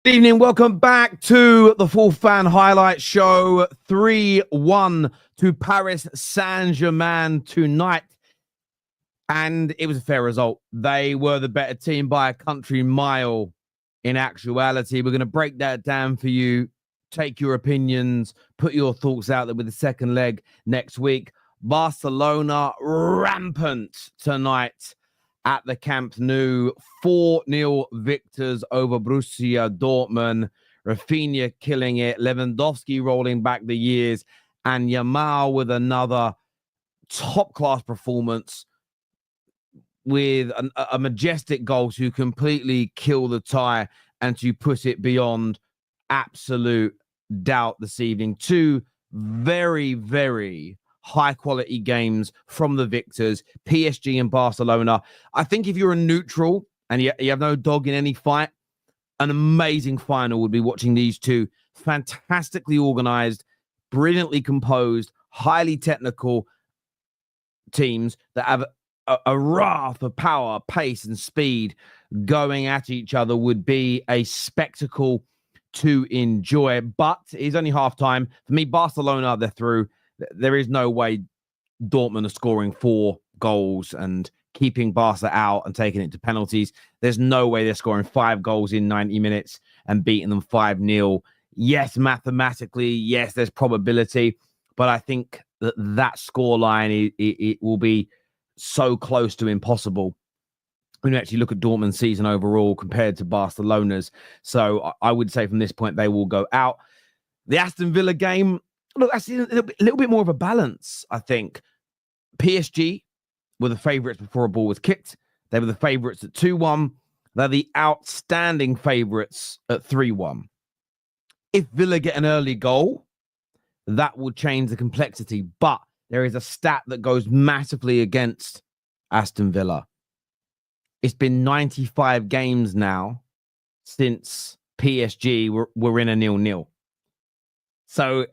Good evening, welcome back to the Full Fan Highlight Show. 3-1 to Paris Saint-Germain tonight. And it was a fair result. They were the better team by a country mile in actuality. We're going to break that down for you, take your opinions, put your thoughts out there with the second leg next week. Barcelona rampant tonight at the Camp Nou, 4-0 victors over Borussia Dortmund. Rafinha killing it, Lewandowski rolling back the years, and Yamal with another top-class performance with a majestic goal to completely kill the tie and to put it beyond absolute doubt this evening. Two very, very high-quality games from the victors, PSG and Barcelona. I think if you're a neutral and you have no dog in any fight, an amazing final would be watching these two fantastically organized, brilliantly composed, highly technical teams that have a raft of power, pace, and speed going at each other. Would be a spectacle to enjoy. But it's only half-time. For me, Barcelona, they're through. There is no way Dortmund are scoring 4 goals and keeping Barca out and taking it to penalties. There's no way they're scoring 5 goals in 90 minutes and beating them 5-0. Yes, mathematically, yes, there's probability, but I think that scoreline, it will be so close to impossible when you actually look at Dortmund's season overall compared to Barcelona's. So I would say from this point, they will go out. The Aston Villa game, look, that's a little bit more of a balance, I think. PSG were the favourites before a ball was kicked. They were the favourites at 2-1. They're the outstanding favourites at 3-1. If Villa get an early goal, that will change the complexity. But there is a stat that goes massively against Aston Villa. It's been 95 games now since PSG were in a 0-0. So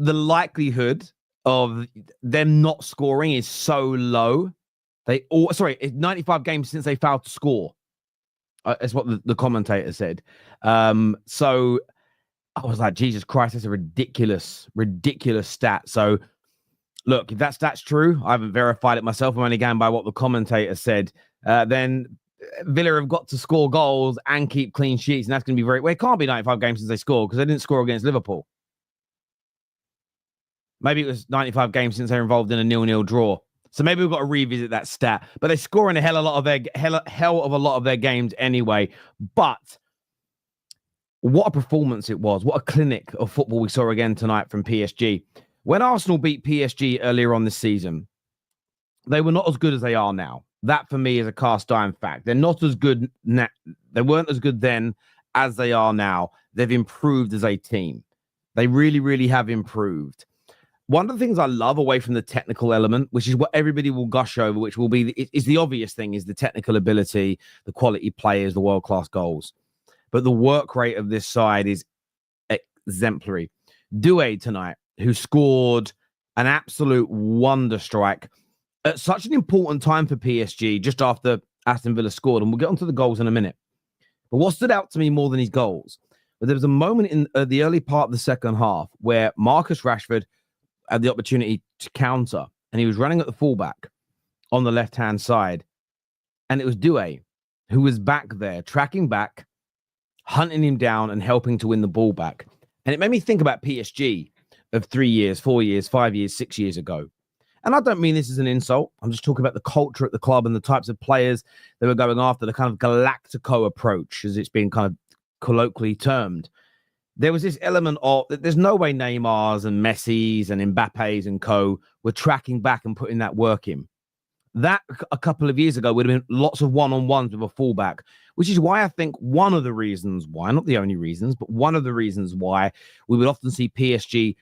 the likelihood of them not scoring is so low. It's 95 games since they failed to score. That's what the commentator said. So I was like, Jesus Christ, that's a ridiculous stat. So look, if that stat's true, I haven't verified it myself. I'm only going by what the commentator said. Then Villa have got to score goals and keep clean sheets, and that's going to be well, it can't be 95 games since they scored because they didn't score against Liverpool. Maybe it was 95 games since they were involved in a 0-0 draw. So maybe we've got to revisit that stat. But they score in a hell of a lot of their games anyway. But what a performance it was. What a clinic of football we saw again tonight from PSG. When Arsenal beat PSG earlier on this season, they were not as good as they are now. That, for me, is a cast iron fact. They're not as good now. They weren't as good then as they are now. They've improved as a team. They really, really have improved. One of the things I love away from the technical element, which is what everybody will gush over, which will be is the obvious thing, is the technical ability, the quality players, the world-class goals. But the work rate of this side is exemplary. Doué tonight, who scored an absolute wonder strike at such an important time for PSG, just after Aston Villa scored. And we'll get onto the goals in a minute. But what stood out to me more than his goals, but there was a moment in the early part of the second half where Marcus Rashford had the opportunity to counter, and he was running at the fullback on the left-hand side. And it was Doué who was back there, tracking back, hunting him down and helping to win the ball back. And it made me think about PSG of 3 years, 4 years, 5 years, 6 years ago. And I don't mean this as an insult. I'm just talking about the culture at the club and the types of players they were going after, the kind of Galactico approach, as it's been kind of colloquially termed. There was this element of there's no way Neymar's and Messi's and Mbappe's and co were tracking back and putting that work in. That a couple of years ago would have been lots of one-on-ones with a fullback, which is why I think one of the reasons why, not the only reasons, but one of the reasons why we would often see PSG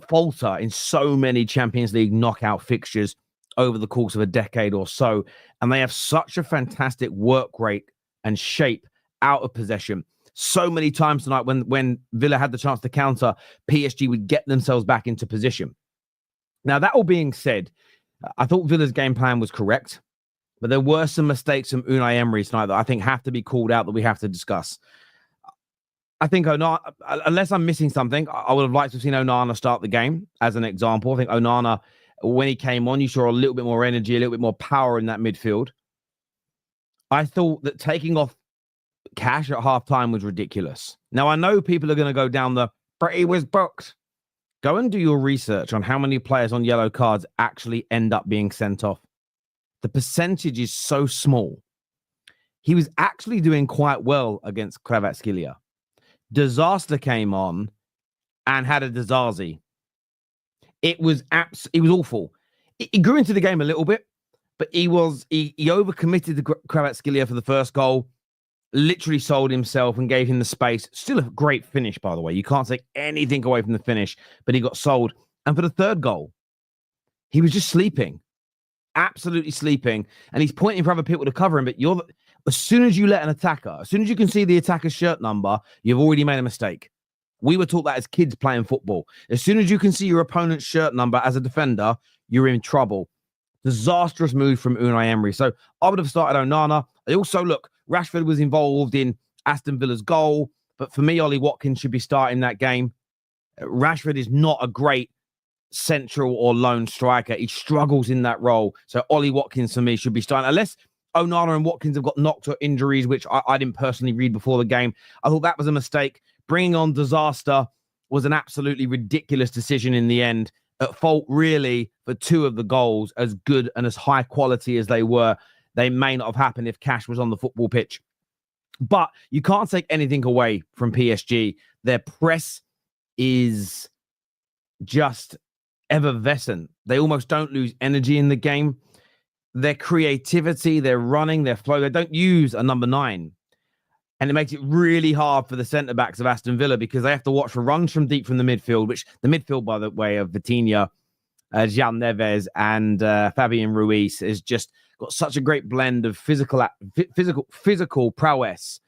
falter in so many Champions League knockout fixtures over the course of a decade or so. And they have such a fantastic work rate and shape out of possession. So many times tonight when Villa had the chance to counter, PSG would get themselves back into position. Now, that all being said, I thought Villa's game plan was correct, but there were some mistakes from Unai Emery tonight that I think have to be called out, that we have to discuss. I think Onana, unless I'm missing something, I would have liked to have seen Onana start the game as an example. I think Onana, when he came on, you saw a little bit more energy, a little bit more power in that midfield. I thought that taking off Cash at halftime was ridiculous. Now, I know people are going to go down but he was booked. Go and do your research on how many players on yellow cards actually end up being sent off. The percentage is so small. He was actually doing quite well against Kvaratskhelia. Disaster came on and had a Disasi. It was awful. He grew into the game a little bit, but he overcommitted to Kvaratskhelia for the first goal. Literally sold himself and gave him the space. Still a great finish, by the way. You can't take anything away from the finish, but he got sold. And for the third goal, he was just sleeping. Absolutely sleeping. And he's pointing for other people to cover him. But as soon as you let an attacker, as soon as you can see the attacker's shirt number, you've already made a mistake. We were taught that as kids playing football. As soon as you can see your opponent's shirt number as a defender, you're in trouble. Disastrous move from Unai Emery. So I would have started Onana. I also, look, Rashford was involved in Aston Villa's goal, but for me, Ollie Watkins should be starting that game. Rashford is not a great central or lone striker. He struggles in that role. So Ollie Watkins, for me, should be starting. Unless Onana and Watkins have got knocked or injuries, which I didn't personally read before the game. I thought that was a mistake. Bringing on Disaster was an absolutely ridiculous decision in the end. At fault, really, for two of the goals, as good and as high quality as they were. They may not have happened if Cash was on the football pitch. But you can't take anything away from PSG. Their press is just effervescent. They almost don't lose energy in the game. Their creativity, their running, their flow, they don't use a number 9. And it makes it really hard for the centre-backs of Aston Villa because they have to watch for runs from deep from the midfield, which the midfield, by the way, of Vitinha, Jean Neves, and Fabian Ruiz is just got such a great blend of physical prowess,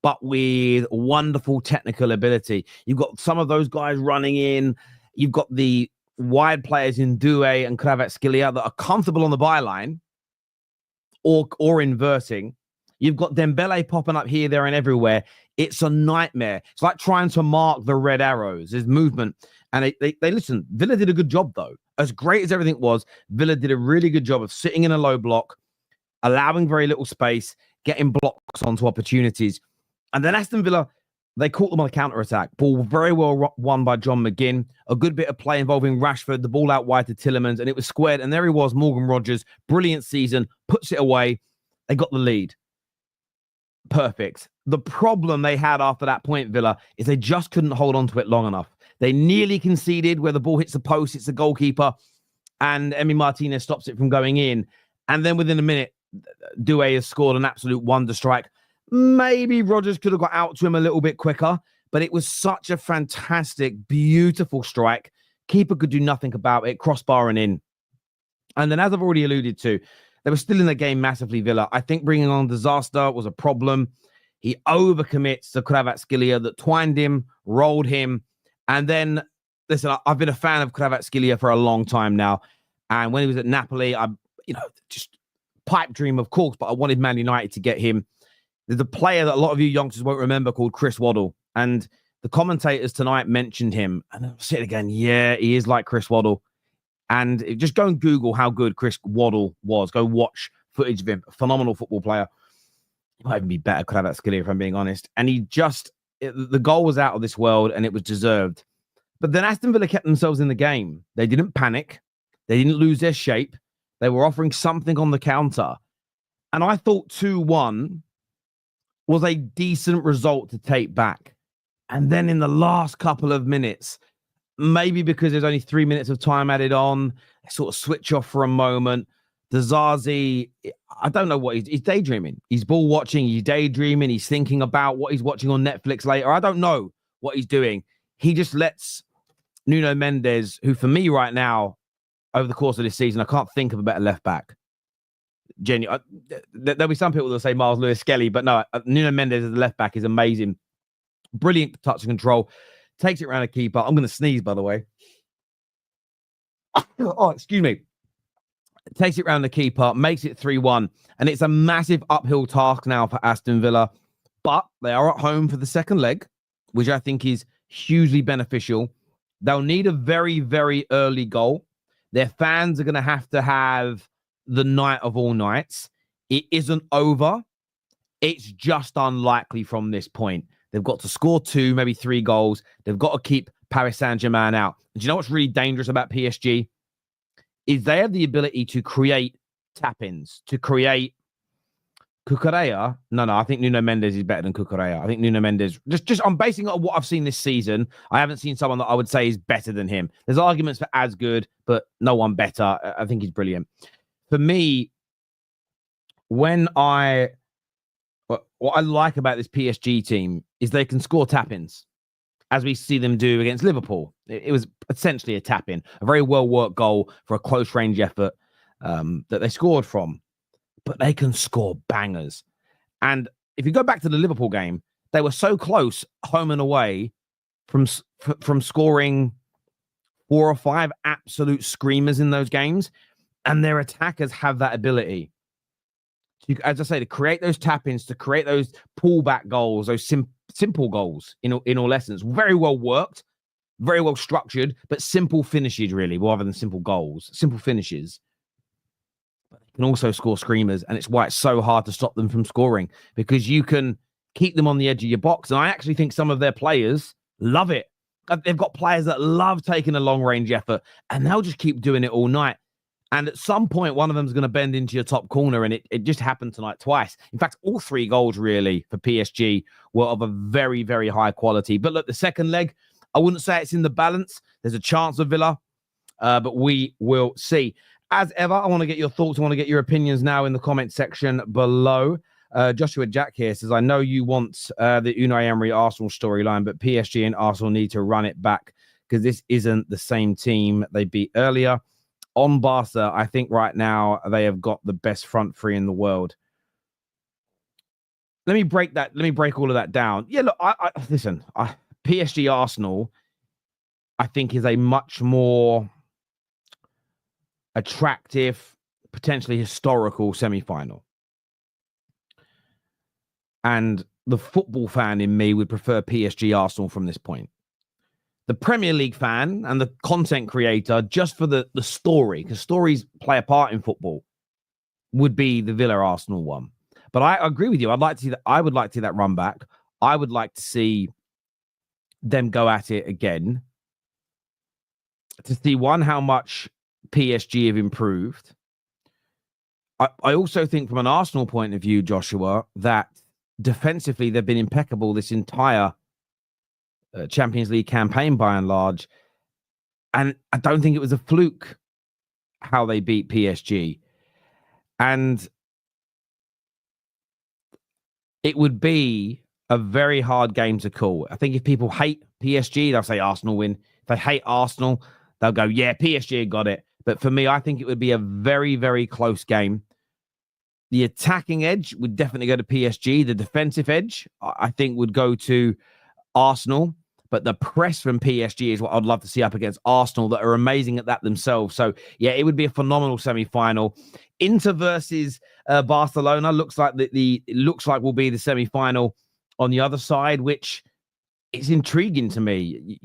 but with wonderful technical ability. You've got some of those guys running in. You've got the wide players in Doué and Kvaratskhelia that are comfortable on the byline or inverting. You've got Dembele popping up here, there, and everywhere. It's a nightmare. It's like trying to mark the red arrows. There's movement. And they listen, Villa did a good job, though. As great as everything was, Villa did a really good job of sitting in a low block, allowing very little space, getting blocks onto opportunities. And then Aston Villa, they caught them on a counter-attack. Ball very well won by John McGinn. A good bit of play involving Rashford, the ball out wide to Tielemans, and it was squared. And there he was, Morgan Rogers. Brilliant season, puts it away. They got the lead. Perfect. The problem they had after that point, Villa, is they just couldn't hold on to it long enough. They nearly conceded where the ball hits the post, it's the goalkeeper, and Emi Martinez stops it from going in. And then within a minute, Doué has scored an absolute wonder strike. Maybe Rodgers could have got out to him a little bit quicker, but it was such a fantastic, beautiful strike. Keeper could do nothing about it, crossbar and in. And then, as I've already alluded to, they were still in the game massively, Villa. I think bringing on Disaster was a problem. He overcommits to Kvaratskhelia that twined him, rolled him. And then, listen, I've been a fan of Kvaratskhelia for a long time now. And when he was at Napoli, just pipe dream, of course, but I wanted Man United to get him. There's a player that a lot of you youngsters won't remember called Chris Waddle. And the commentators tonight mentioned him. And I'll say it again, yeah, he is like Chris Waddle. And just go and Google how good Chris Waddle was. Go watch footage of him. A phenomenal football player. He might even be better Kvaratskhelia, if I'm being honest. And the goal was out of this world and it was deserved. But then Aston Villa kept themselves in the game. They didn't panic. They didn't lose their shape. They were offering something on the counter. And I thought 2-1 was a decent result to take back. And then in the last couple of minutes, maybe because there's only 3 minutes of time added on, sort of switch off for a moment. Disasi, I don't know what he's daydreaming. He's ball watching, he's daydreaming, he's thinking about what he's watching on Netflix later. I don't know what he's doing. He just lets Nuno Mendes, who for me right now, over the course of this season, I can't think of a better left back. Genuine. There'll be some people that say Miles Lewis-Skelly, but no, Nuno Mendes as the left back is amazing. Brilliant touch and control. Takes it around the keeper. I'm going to sneeze, by the way. Oh, excuse me. Takes it around the keeper, makes it 3-1. And it's a massive uphill task now for Aston Villa. But they are at home for the second leg. which I think is hugely beneficial. They'll need a very, very early goal. Their fans are going to have the night of all nights. It isn't over. It's just unlikely from this point. They've got to score 2, maybe 3 goals. They've got to keep Paris Saint-Germain out. And do you know what's really dangerous about PSG? Is they have the ability to create tap-ins, to create Cucurella. No, I think Nuno Mendes is better than Cucurella. I think Nuno Mendes, I'm basing it on what I've seen this season. I haven't seen someone that I would say is better than him. There's arguments for as good, but no one better. I think he's brilliant. For me, what I like about this PSG team is they can score tap-ins, as we see them do against Liverpool. It was essentially a tap-in, a very well-worked goal for a close-range effort that they scored from. But they can score bangers. And if you go back to the Liverpool game, they were so close, home and away, from scoring 4 or 5 absolute screamers in those games. And their attackers have that ability to, as I say, to create those tap-ins, to create those pullback goals, those simple goals in all essence. Very well worked, very well structured, but simple finishes, really, rather than simple goals. Simple finishes. Can also score screamers, and it's why it's so hard to stop them from scoring, because you can keep them on the edge of your box. And I actually think some of their players love it. They've got players that love taking a long-range effort, and they'll just keep doing it all night. And at some point, one of them is going to bend into your top corner, and it just happened tonight twice. In fact, all 3 goals, really, for PSG were of a very, very high quality. But look, the second leg, I wouldn't say it's in the balance. There's a chance of Villa, but we will see. As ever, I want to get your thoughts. I want to get your opinions now in the comment section below. Joshua Jack here says, I know you want the Unai Emery Arsenal storyline, but PSG and Arsenal need to run it back because this isn't the same team they beat earlier. On Barca, I think right now they have got the best front 3 in the world. Let me break all of that down. Yeah, look, listen, PSG Arsenal, I think, is a much more attractive, potentially historical semi-final. And the football fan in me would prefer PSG Arsenal from this point. The Premier League fan and the content creator, just for the story, because stories play a part in football, would be the Villa Arsenal one. But I agree with you. I would like to see that run back. I would like to see them go at it again to see, one, how much PSG have improved. I also think from an Arsenal point of view, Joshua, that defensively they've been impeccable this entire Champions League campaign by and large. And I don't think it was a fluke how they beat PSG. And it would be a very hard game to call. I think if people hate PSG, they'll say Arsenal win. If they hate Arsenal, they'll go, yeah, PSG got it. But for me, I think it would be a very, very close game. The attacking edge would definitely go to PSG. The defensive edge, I think, would go to Arsenal. But the press from PSG is what I'd love to see up against Arsenal, that are amazing at that themselves. So, yeah, it would be a phenomenal semi-final. Inter versus Barcelona looks like will be the semi-final on the other side, which is intriguing to me.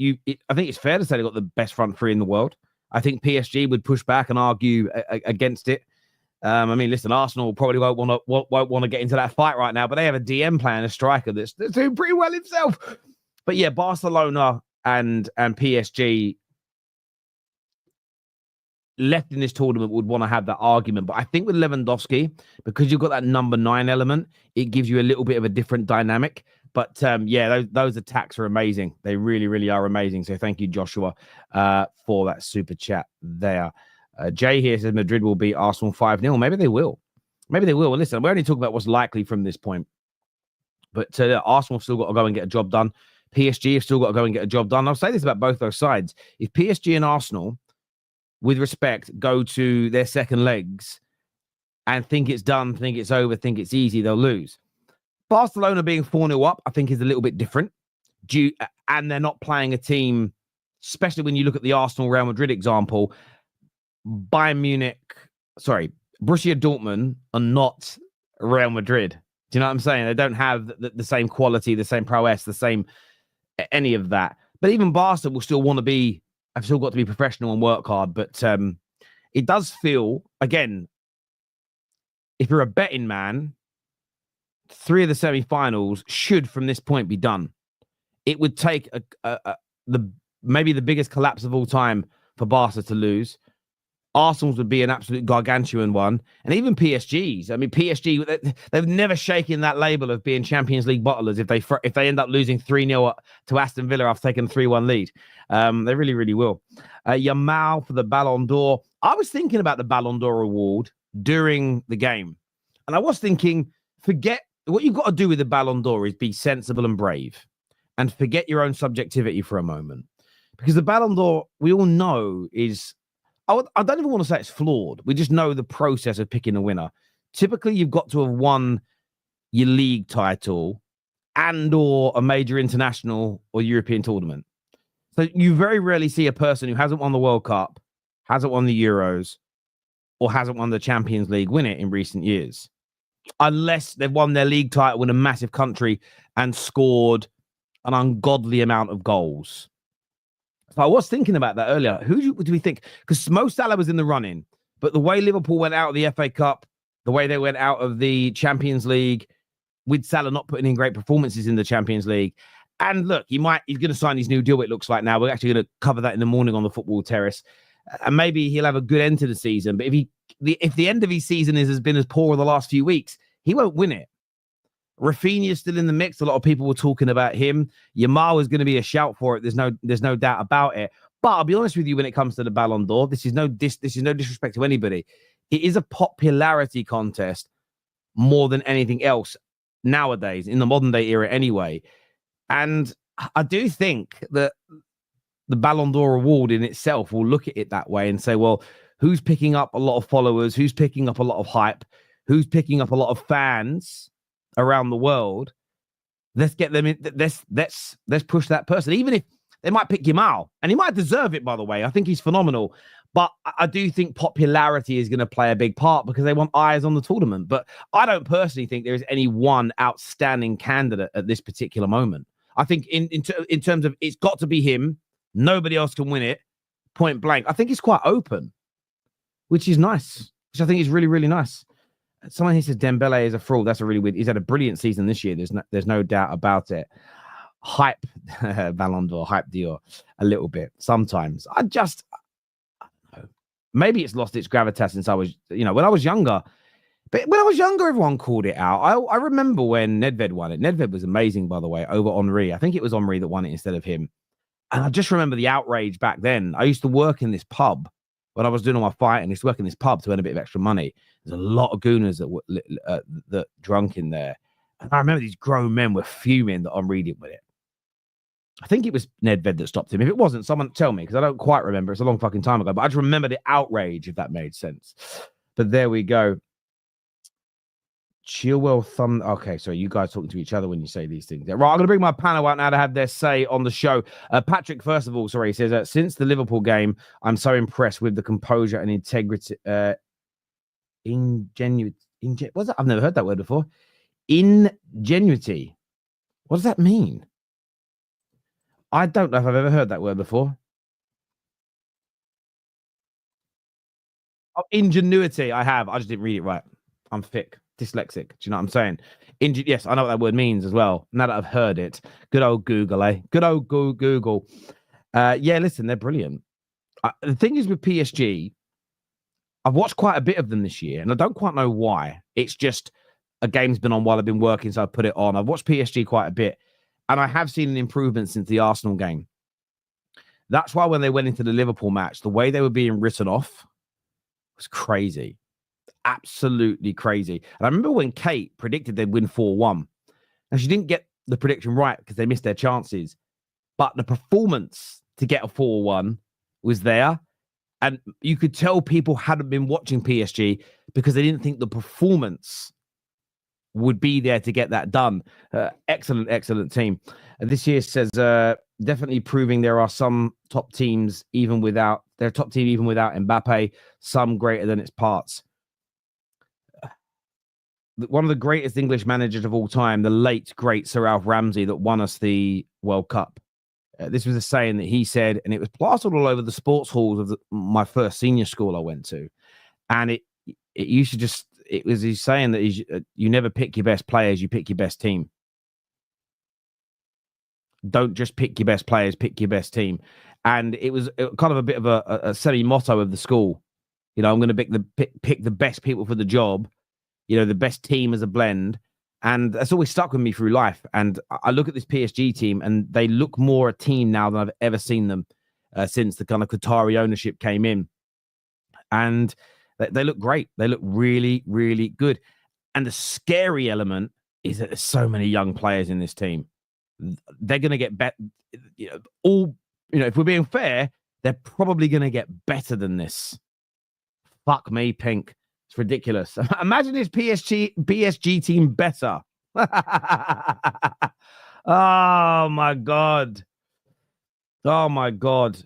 I think it's fair to say they've got the best front 3 in the world. I think PSG would push back and argue against it. I mean, listen, Arsenal probably won't want to get into that fight right now, but they have a DM player and a striker that's doing pretty well himself. But yeah, Barcelona and PSG left in this tournament would want to have that argument. But I think with Lewandowski, because you've got that number 9 element, it gives you a little bit of a different dynamic. But yeah, those attacks are amazing. They really, really are amazing. So thank you, Joshua, for that super chat there. Jay here says Madrid will beat Arsenal 5-0. Maybe they will. Well, listen, we're only talking about what's likely from this point. But Arsenal have still got to go and get a job done. PSG have still got to go and get a job done. I'll say this about both those sides. If PSG and Arsenal, with respect, go to their second legs and think it's done, think it's over, think it's easy, they'll lose. Barcelona being 4-0 up, I think, is a little bit different. And they're not playing a team, especially when you look at the Arsenal-Real Madrid example. Borussia Dortmund are not Real Madrid. Do you know what I'm saying? They don't have the same quality, the same prowess, the same any of that. But even Barca will still want to be, I've still got to be professional and work hard. But it does feel, again, if you're a betting man, 3 of the semi-finals should, from this point, be done. It would take maybe the biggest collapse of all time for Barca to lose. Arsenal's would be an absolute gargantuan one. And even PSG's. I mean, PSG, they've never shaken that label of being Champions League bottlers if they end up losing 3-0 to Aston Villa after taking a 3-1 lead. They really, really will. Yamal for the Ballon d'Or. I was thinking about the Ballon d'Or award during the game. And I was thinking, forget what you've got to do with the Ballon d'Or is be sensible and brave and forget your own subjectivity for a moment. Because the Ballon d'Or, we all know, is... I don't even want to say it's flawed. We just know the process of picking a winner. Typically, you've got to have won your league title and or a major international or European tournament. So you very rarely see a person who hasn't won the World Cup, hasn't won the Euros, or hasn't won the Champions League win it in recent years. Unless they've won their league title in a massive country and scored an ungodly amount of goals. So I was thinking about that earlier. Who do we think? Because Mo Salah was in the running, but the way Liverpool went out of the FA Cup, the way they went out of the Champions League, with Salah not putting in great performances in the Champions League. And look, he's going to sign his new deal, it looks like now. We're actually going to cover that in the morning on the Football Terrace. And maybe he'll have a good end to the season. But if the end of his season has been as poor as the last few weeks, he won't win it. Rafinha's still in the mix. A lot of people were talking about him. Yamal is going to be a shout for it. There's no doubt about it. But I'll be honest with you, when it comes to the Ballon d'Or, this is no disrespect to anybody. It is a popularity contest more than anything else nowadays, in the modern day era anyway. And I do think that the Ballon d'Or award in itself will look at it that way and say, well, who's picking up a lot of followers? Who's picking up a lot of hype? Who's picking up a lot of fans around the world? Let's get them in. Let's push that person. Even if they might pick Yamal, and he might deserve it, by the way. I think he's phenomenal. But I do think popularity is going to play a big part because they want eyes on the tournament. But I don't personally think there is any one outstanding candidate at this particular moment. I think in terms of it's got to be him. Nobody else can win it. Point blank. I think it's quite open, which is nice. Which I think is really, really nice. Someone here says Dembele is a fraud. That's a really weird. He's had a brilliant season this year. There's no doubt about it. Hype Ballon d'Or, hype Dior a little bit sometimes. I don't know. Maybe it's lost its gravitas since I was, when I was younger. But when I was younger, everyone called it out. I remember when Nedved won it. Nedved was amazing, by the way, over Henry. I think it was Henry that won it instead of him. And I just remember the outrage back then. I used to work in this pub when I was doing all my fighting. I used to work in this pub to earn a bit of extra money. There's a lot of gooners that drunk in there. And I remember these grown men were fuming that I'm reading with it. I think it was Nedved that stopped him. If it wasn't, someone tell me, because I don't quite remember. It's a long fucking time ago. But I just remember the outrage, if that made sense. But there we go. Chilwell thumb. Okay, so you guys talking to each other when you say these things. Right, I'm going to bring my panel out now to have their say on the show. Patrick, first of all, sorry, he says, since the Liverpool game, I'm so impressed with the composure and integrity. Ingenuity. What's that? I've never heard that word before. Ingenuity. What does that mean? I don't know if I've ever heard that word before. Oh, ingenuity. I have. I just didn't read it right. I'm thick. Dyslexic. Do you know what I'm saying? Yes, I know what that word means as well. Now that I've heard it. Good old Google, eh? Good old Google. Yeah, listen, they're brilliant. The thing is with PSG, I've watched quite a bit of them this year, and I don't quite know why. It's just a game's been on while I've been working, so I put it on. I've watched PSG quite a bit, and I have seen an improvement since the Arsenal game. That's why when they went into the Liverpool match, the way they were being written off was crazy. Absolutely crazy. And I remember when Kate predicted they'd win 4-1. And she didn't get the prediction right because they missed their chances. But the performance to get a 4-1 was there. And you could tell people hadn't been watching PSG because they didn't think the performance would be there to get that done. Excellent team. This year says definitely proving there are some top teams even without their top team, even without Mbappe, some greater than its parts. One of the greatest English managers of all time, the late, great Sir Alf Ramsey that won us the World Cup. This was a saying that he said, and it was plastered all over the sports halls of my first senior school I went to. And it used to just, it was he's saying that you never pick your best players, you pick your best team. Don't just pick your best players, pick your best team. And it was kind of a bit of a semi-motto of the school. You know, I'm going to pick the best people for the job, you know, the best team as a blend. And that's always stuck with me through life. And I look at this PSG team and they look more a team now than I've ever seen them since the kind of Qatari ownership came in. And they look great. They look really, really good. And the scary element is that there's so many young players in this team. They're going to get better. You know, if we're being fair, they're probably going to get better than this. Fuck me, Pink. It's ridiculous. Imagine this PSG team better. Oh my God. Oh my God.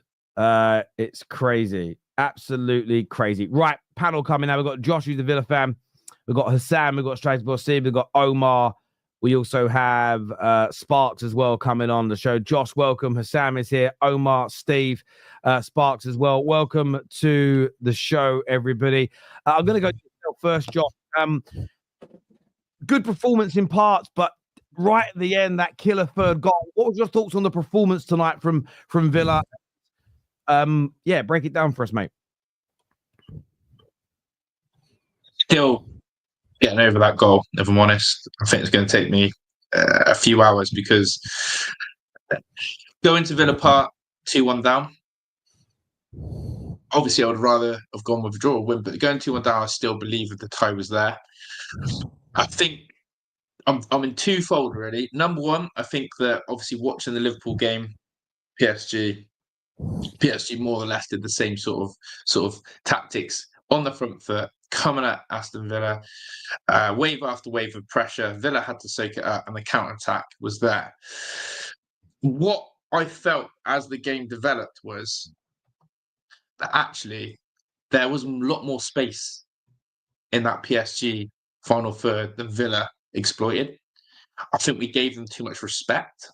It's crazy. Absolutely crazy. Right, panel coming now. We've got Josh, who's a Villa fan. We've got Hassan. We've got Straight Bossy. We've got Omar. We also have Sparks as well coming on the show. Josh, welcome. Hassan is here. Omar, Steve, Sparks as well. Welcome to the show, everybody. I'm going to go to yourself first, Josh. Good performance in parts, but right at the end, that killer third goal. What was your thoughts on the performance tonight from Villa? Yeah, break it down for us, mate. Still getting over that goal, if I'm honest. I think it's going to take me a few hours because going to Villa Park 2-1 down, obviously I would rather have gone with a draw or win, but going 2-1 down, I still believe that the tie was there. I think I'm in twofold, really. Number one, I think that obviously watching the Liverpool game, PSG more or less did the same sort of tactics on the front foot, coming at Aston Villa, wave after wave of pressure. Villa had to soak it up, and the counter-attack was there. What I felt as the game developed was that actually there was a lot more space in that PSG final third than Villa exploited. I think we gave them too much respect,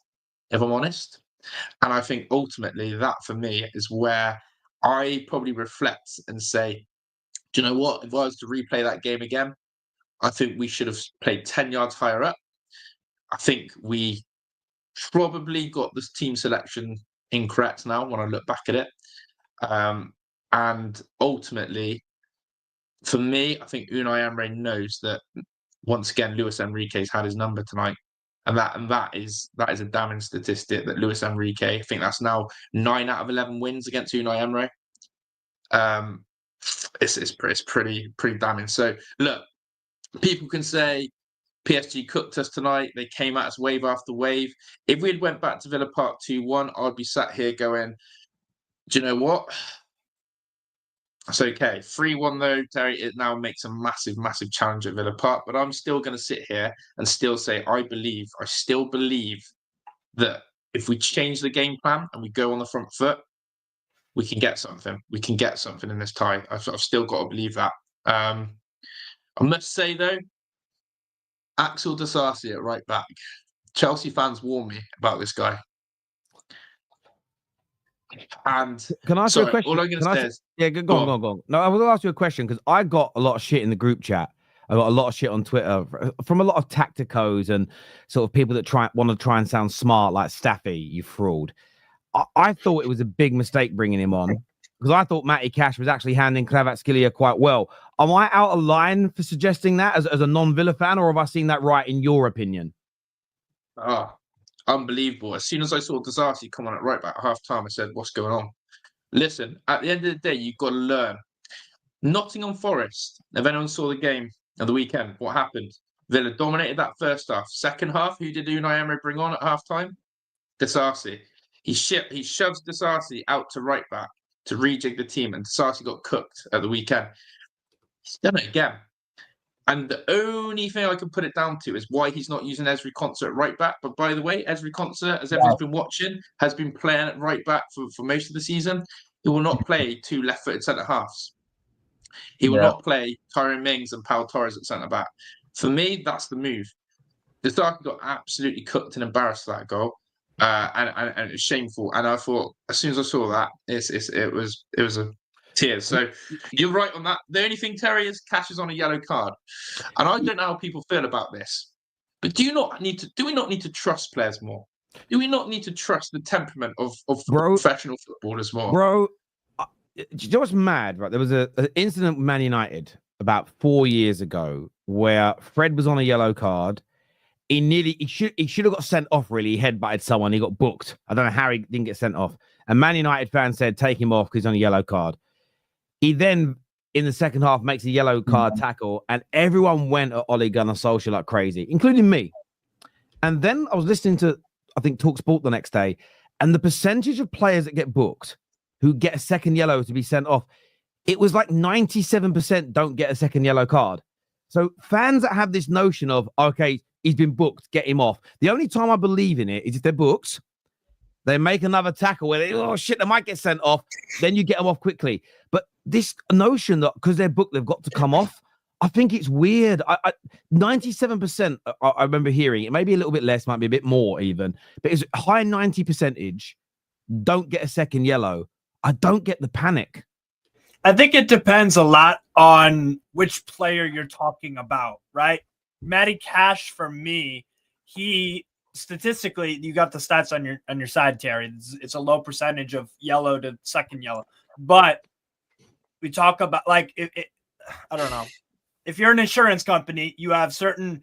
if I'm honest. And I think ultimately that for me is where I probably reflect and say, do you know what? If I was to replay that game again, I think we should have played 10 yards higher up. I think we probably got this team selection incorrect now when I look back at it. And ultimately, for me, I think Unai Emery knows that once again, Luis Enrique's had his number tonight. And that is a damning statistic that Luis Enrique, I think that's now 9 out of 11 wins against Unai Emery. It's pretty damning. So look, people can say PSG cooked us tonight. They came at us wave after wave. If we had went back to Villa Park 2-1, I'd be sat here going, do you know what? That's okay. 3-1 though, Terry, it now makes a massive, massive challenge at Villa Park. But I'm still going to sit here and still say, I still believe that if we change the game plan and we go on the front foot, we can get something. We can get something in this tie. I've still got to believe that. I must say though, Axel Disasi at right back. Chelsea fans warn me about this guy. And can I ask you a question? All I'm going to say is, yeah, go on. No, I was going to ask you a question because I got a lot of shit in the group chat. I got a lot of shit on Twitter from a lot of tacticos and sort of people that want to try and sound smart, like Staffy, you fraud. I thought it was a big mistake bringing him on because I thought Matty Cash was actually handling Kvaratskhelia quite well. Am I out of line for suggesting that as a non-Villa fan, or have I seen that right in your opinion? Unbelievable. As soon as I saw Disasi come on at right back at half time, I said, what's going on? Listen, at the end of the day, you've got to learn. Nottingham Forest, if anyone saw the game of the weekend, what happened? Villa dominated that first half. Second half, who did Unai Emery bring on at half time? Disasi. He shoves Disasi out to right back to rejig the team, and Disasi got cooked at the weekend. He's done it again. And the only thing I can put it down to is why he's not using Ezri Konsa at right back. But by the way, Ezri Konsa, as everyone's been watching, has been playing at right back for most of the season. He will not play two left-footed centre-halves. He will not play Tyrone Mings and Pau Torres at centre-back. For me, that's the move. Disasi got absolutely cooked and embarrassed for that goal. and it's shameful. And I thought, as soon as I saw that, it was a tears. So you're right on that. The only thing, Terry, is Cash is on a yellow card, and I don't know how people feel about this. But do we not need to trust players more? Do we not need to trust the temperament of professional footballers more? Bro, do you know what's mad? Right, there was an incident with Man United about 4 years ago where Fred was on a yellow card. He should have got sent off. Really, he headbutted someone. He got booked. I don't know how he didn't get sent off. And Man United fans said take him off because he's on a yellow card. He then, in the second half, makes a yellow card tackle, and everyone went at Ole Gunnar Solskjaer like crazy, including me. And then I was listening to, I think, TalkSport the next day, and the percentage of players that get booked who get a second yellow to be sent off, it was like 97% don't get a second yellow card. So fans that have this notion of, okay, he's been booked, get him off. The only time I believe in it is if they're booked, they make another tackle where they, oh shit, they might get sent off. Then you get them off quickly. But this notion that because they're booked, they've got to come off, I think it's weird. 97%, I remember hearing, it may be a little bit less, might be a bit more even, but it's a high 90% don't get a second yellow. I don't get the panic. I think it depends a lot on which player you're talking about, right? Matty Cash, for me, he statistically, you got the stats on your side, Terry. It's a low percentage of yellow to second yellow, but we talk about like I don't know. If you're an insurance company, you have certain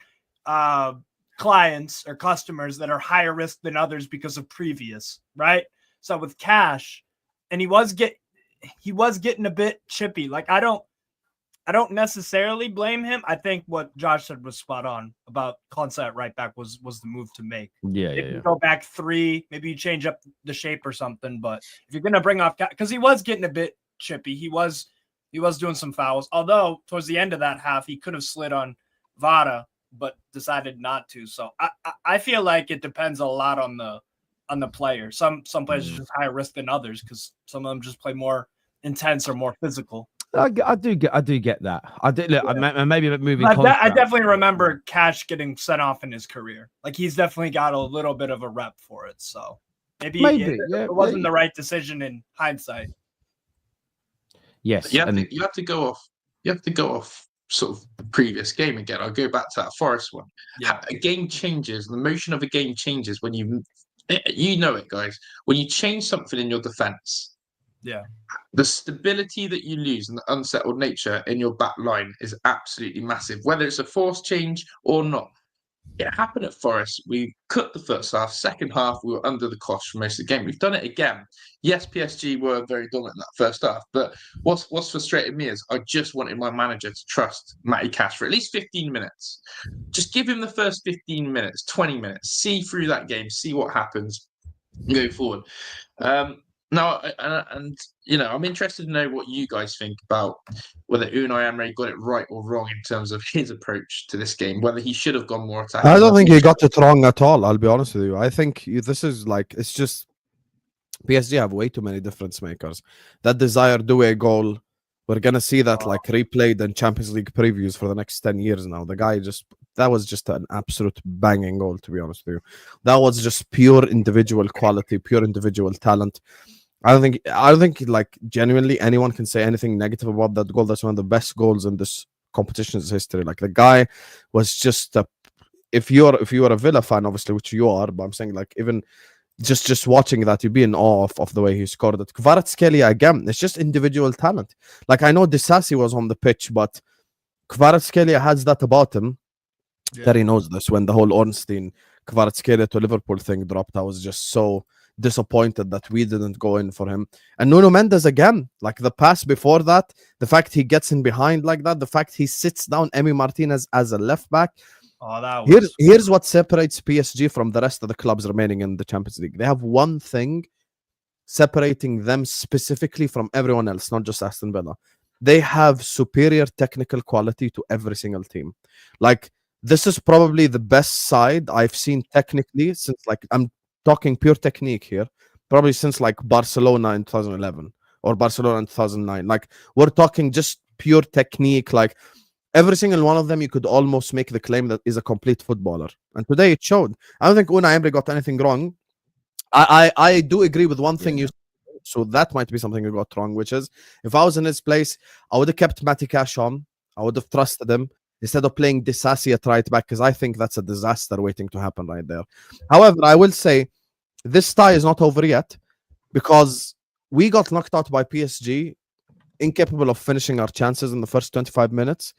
clients or customers that are higher risk than others because of previous, right? So with Cash, and he was getting a bit chippy. Like I don't necessarily blame him. I think what Josh said was spot on about Konsa at right back was the move to make. Yeah. Go back 3, maybe you change up the shape or something. But if you're gonna bring off, because he was getting a bit chippy, he was doing some fouls. Although towards the end of that half, he could have slid on Vada, but decided not to. So I feel like it depends a lot on the player. Some players are just higher risk than others because some of them just play more intense or more physical. I do get that. I do look. Yeah. Maybe moving. I definitely remember Cash getting sent off in his career. Like he's definitely got a little bit of a rep for it. So maybe it wasn't the right decision in hindsight. Yes, you have to go off. You have to go off sort of the previous game again. I'll go back to that Forest one. Yeah. A game changes. The motion of a game changes when you know it, guys. When you change something in your defense. Yeah. The stability that you lose and the unsettled nature in your back line is absolutely massive, whether it's a forced change or not. It happened at Forest. We cut the first half. Second half, we were under the cosh for most of the game. We've done it again. Yes, PSG were very dominant in that first half, but what's frustrated me is I just wanted my manager to trust Matty Cash for at least 15 minutes. Just give him the first 15 minutes, 20 minutes, see through that game, see what happens, go forward. Now, and you know, I'm interested to know what you guys think about whether Unai Emery got it right or wrong in terms of his approach to this game, whether he should have gone more attacking. I don't think he got it wrong at all, I'll be honest with you. I think this is like, it's just PSG have way too many difference makers. That Désiré Doué goal, we're going to see that like replayed in Champions League previews for the next 10 years now. The guy that was just an absolute banging goal, to be honest with you. That was just pure individual quality, pure individual talent. I don't think like genuinely anyone can say anything negative about that goal. That's one of the best goals in this competition's history. Like the guy was just if you are a Villa fan, obviously, which you are, but I'm saying like even just watching that, you'd be in awe of the way he scored it. Kvaratskhelia again, it's just individual talent. Like I know Disasi was on the pitch, but Kvaratskhelia has that about him. Yeah. Terry knows this. When the whole Ornstein Kvaratskhelia to Liverpool thing dropped, I was just so disappointed that we didn't go in for him. And Nuno Mendes again, like the pass before that, the fact he gets in behind like that, the fact he sits down Emi Martinez as a left back. Here's what separates PSG from the rest of the clubs remaining in the Champions League. They have one thing separating them specifically from everyone else, not just Aston Villa. They have superior technical quality to every single team. Like this is probably the best side I've seen technically since, like, I'm talking pure technique here, probably since like Barcelona in 2011 or Barcelona in 2009. Like we're talking just pure technique. Like every single one of them, you could almost make the claim that is a complete footballer. And today it showed. I don't think Unai Emery got anything wrong. I do agree with one thing you said. So that might be something you got wrong, which is if I was in his place, I would have kept Matty Cash on. I would have trusted him instead of playing Disasi at right back, because I think that's a disaster waiting to happen right there. However, I will say this tie is not over yet because we got knocked out by PSG, incapable of finishing our chances in the first 25 minutes.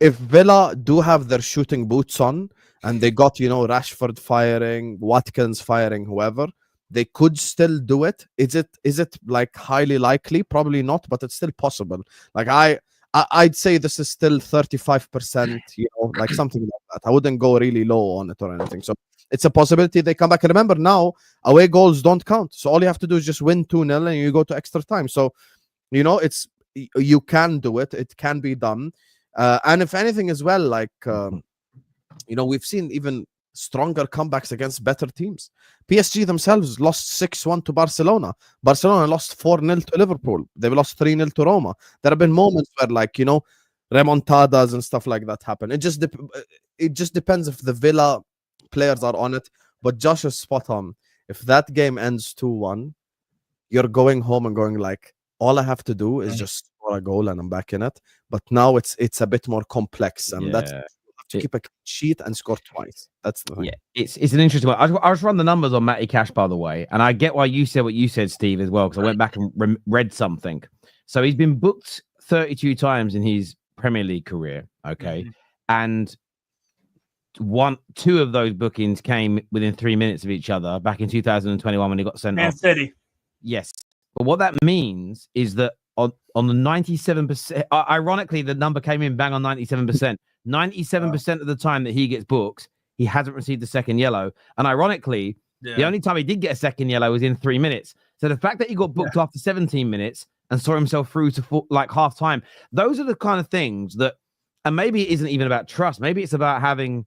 If Villa do have their shooting boots on and they got, Rashford firing, Watkins firing, whoever, they could still do it. Is it like highly likely? Probably not, but it's still possible. Like I'd say this is still 35%, like something like that. I wouldn't go really low on it or anything. So it's a possibility they come back. And remember, now away goals don't count. So all you have to do is just win 2-0 and you go to extra time. So, you can do it. It can be done. And if anything as well, like, we've seen even stronger comebacks against better teams. PSG themselves lost 6-1 to Barcelona. Barcelona lost 4-0 to Liverpool. They've lost 3-0 to Roma. There have been moments where, like, remontadas and stuff like that happen. It just depends if the Villa players are on it. But Josh is spot on. If that game ends 2-1, you're going home and going like, all I have to do is just score a goal and I'm back in it. But now it's a bit more complex, and that's to keep a clean sheet and score twice. That's the thing. Yeah, it's an interesting one. I just run the numbers on Matty Cash, by the way, and I get why you said what you said, Steve, as well, because I went back and read something. So he's been booked 32 times in his Premier League career, okay, and two of those bookings came within 3 minutes of each other back in 2021 when he got sent off. Man City. Yes, but what that means is that on the 97%, ironically, the number came in bang on 97%. 97% of the time that he gets booked, he hasn't received the second yellow. And ironically, the only time he did get a second yellow was in 3 minutes. So the fact that he got booked after 17 minutes and saw himself through to like half time, those are the kind of things that, and maybe it isn't even about trust. Maybe it's about having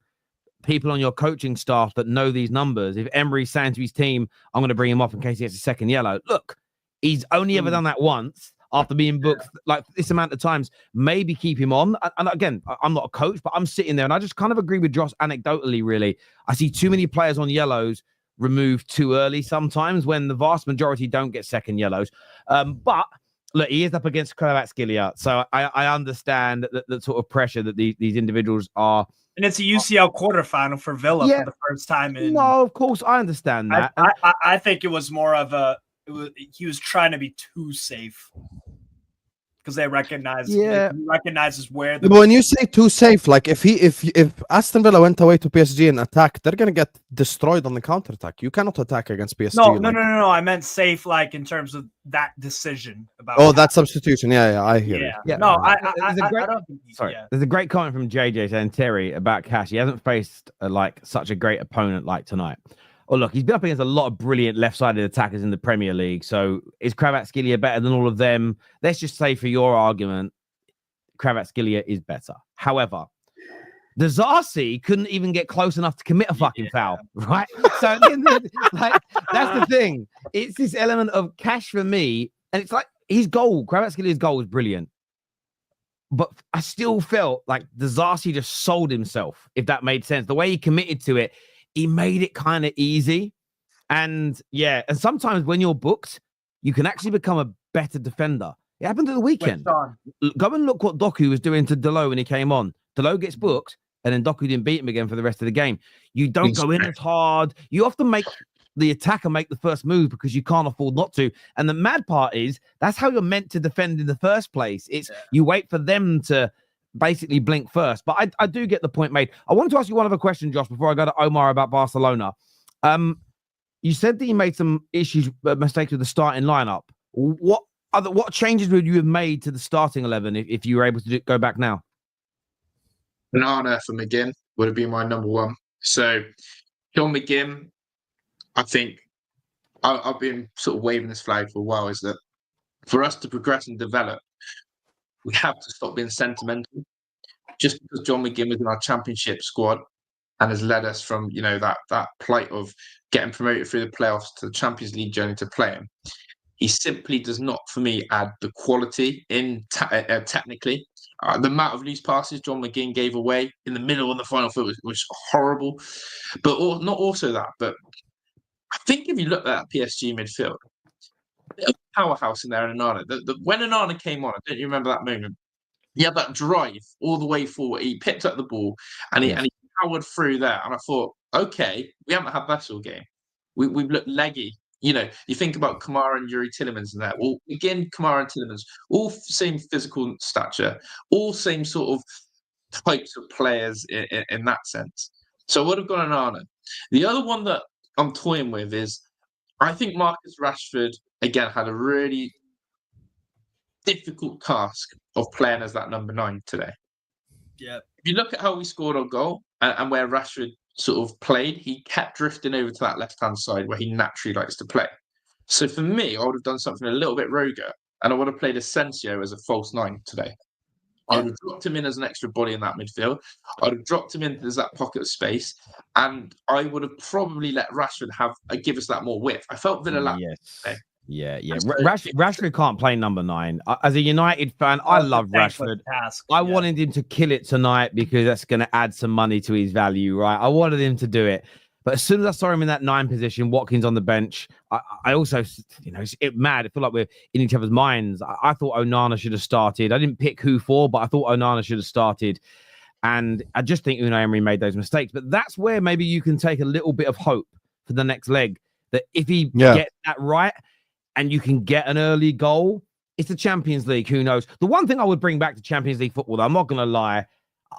people on your coaching staff that know these numbers. If Emery's saying to his team, I'm going to bring him off in case he gets a second yellow. Look, he's only ever done that once. After being booked like this amount of times, maybe keep him on. And again, I'm not a coach, but I'm sitting there and I just kind of agree with Josh anecdotally, really. I see too many players on yellows removed too early sometimes when the vast majority don't get second yellows. But look, he is up against Kvaratskhelia, so I understand the sort of pressure that these individuals are. And it's a UCL quarterfinal for Villa for the first time in. No, of course, I understand that. I think it was more of a. He was trying to be too safe because they recognize, he recognizes where. But when you say too safe, like if Aston Villa went away to PSG and attacked, they're gonna get destroyed on the counter attack. You cannot attack against PSG. No. I meant safe, like in terms of that decision about. Oh, that substitution. Yeah, I hear it. Yeah. No, I don't think. There's a great comment from JJ saying Terry about Cash. He hasn't faced like such a great opponent like tonight. Oh, look, he's been up against a lot of brilliant left-sided attackers in the Premier League. So is Kvaratskhelia better than all of them? Let's just say for your argument, Kvaratskhelia is better. However, Disasi couldn't even get close enough to commit a fucking foul, right? So like, that's the thing. It's this element of Cash for me. And it's like his goal, Kvaratskelia's goal was brilliant. But I still felt like Disasi just sold himself, if that made sense. The way he committed to it, he made it kind of easy. And and sometimes when you're booked, you can actually become a better defender. It happened at the weekend. Go and look what Doku was doing to Dalot when he came on. Dalot gets booked, and then Doku didn't beat him again for the rest of the game. You don't go in as hard. You often make the attacker make the first move because you can't afford not to. And the mad part is that's how you're meant to defend in the first place. It's you wait for them to basically blink first. But I do get the point made. I wanted to ask you one other question, Josh, before I go to Omar about Barcelona. You said that you made some mistakes with the starting lineup. What changes would you have made to the starting 11 if you were able to go back now? Onana for McGinn would have been my number one. So John McGinn, I think I've been sort of waving this flag for a while, is that for us to progress and develop, we have to stop being sentimental. Just because John McGinn was in our championship squad and has led us from, that plight of getting promoted through the playoffs to the Champions League journey to play him, he simply does not, for me, add the quality in technically. The amount of loose passes John McGinn gave away in the middle of the final third was horrible. But not also that, but I think if you look at that PSG midfield, a powerhouse in there, and Onana. When Onana came on, don't you remember that moment? He had that drive all the way forward. He picked up the ball and he powered through there. And I thought, okay, we haven't had that all game. We've looked leggy. You know, you think about Kamara and Yuri Tillemans in there. Well, again, Kamara and Tillemans, all same physical stature, all same sort of types of players in that sense. So I would have gone Onana. The other one that I'm toying with is I think Marcus Rashford, again, had a really difficult task of playing as that number 9 today. Yeah. If you look at how we scored our goal and where Rashford sort of played, he kept drifting over to that left-hand side where he naturally likes to play. So for me, I would have done something a little bit roguer, and I would have played Asensio as a false 9 today. I would have dropped him in as an extra body in that midfield. I would have dropped him in as that pocket of space, and I would have probably let Rashford give us that more width. I felt Villa lacked today. Yeah. Rashford can't play number 9. As a United fan, I love Rashford. I wanted him to kill it tonight because that's going to add some money to his value, right? I wanted him to do it. But as soon as I saw him in that 9 position, Watkins on the bench, I also, it's mad. I feel like we're in each other's minds. I thought Onana should have started. I didn't pick who for, but I thought Onana should have started. And I just think Unai Emery made those mistakes. But that's where maybe you can take a little bit of hope for the next leg. That if he gets that right, and you can get an early goal, it's the Champions League. Who knows? The one thing I would bring back to Champions League football, though, I'm not going to lie,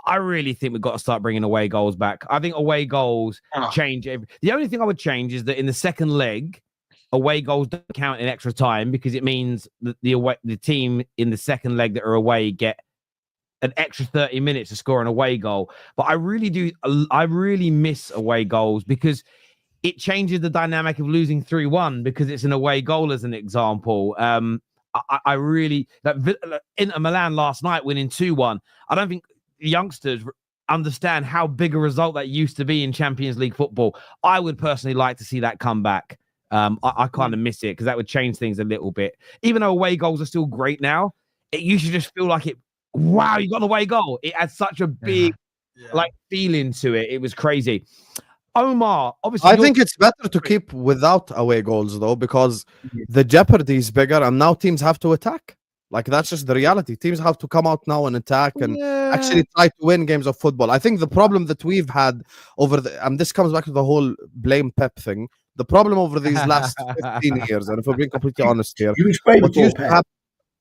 I really think we've got to start bringing away goals back. I think away goals change. The only thing I would change is that in the second leg, away goals don't count in extra time because it means that the team in the second leg that are away get an extra 30 minutes to score an away goal. But I really miss away goals because it changes the dynamic of losing 3-1 because it's an away goal, as an example. I really Inter Milan last night winning 2-1. I don't think youngsters understand how big a result that used to be in Champions League football. I would personally like to see that come back. I kind of miss it because that would change things a little bit. Even though away goals are still great now, it used to just feel like wow, you got an away goal. It had such a big feeling to it. It was crazy. Omar, obviously, I think it's better to keep without away goals, though, because the jeopardy is bigger and now teams have to attack. Like, that's just the reality. Teams have to come out now and attack and actually try to win games of football. I think the problem that we've had and this comes back to the whole blame Pep thing. The problem over these last 15 years, and if we're being completely honest here,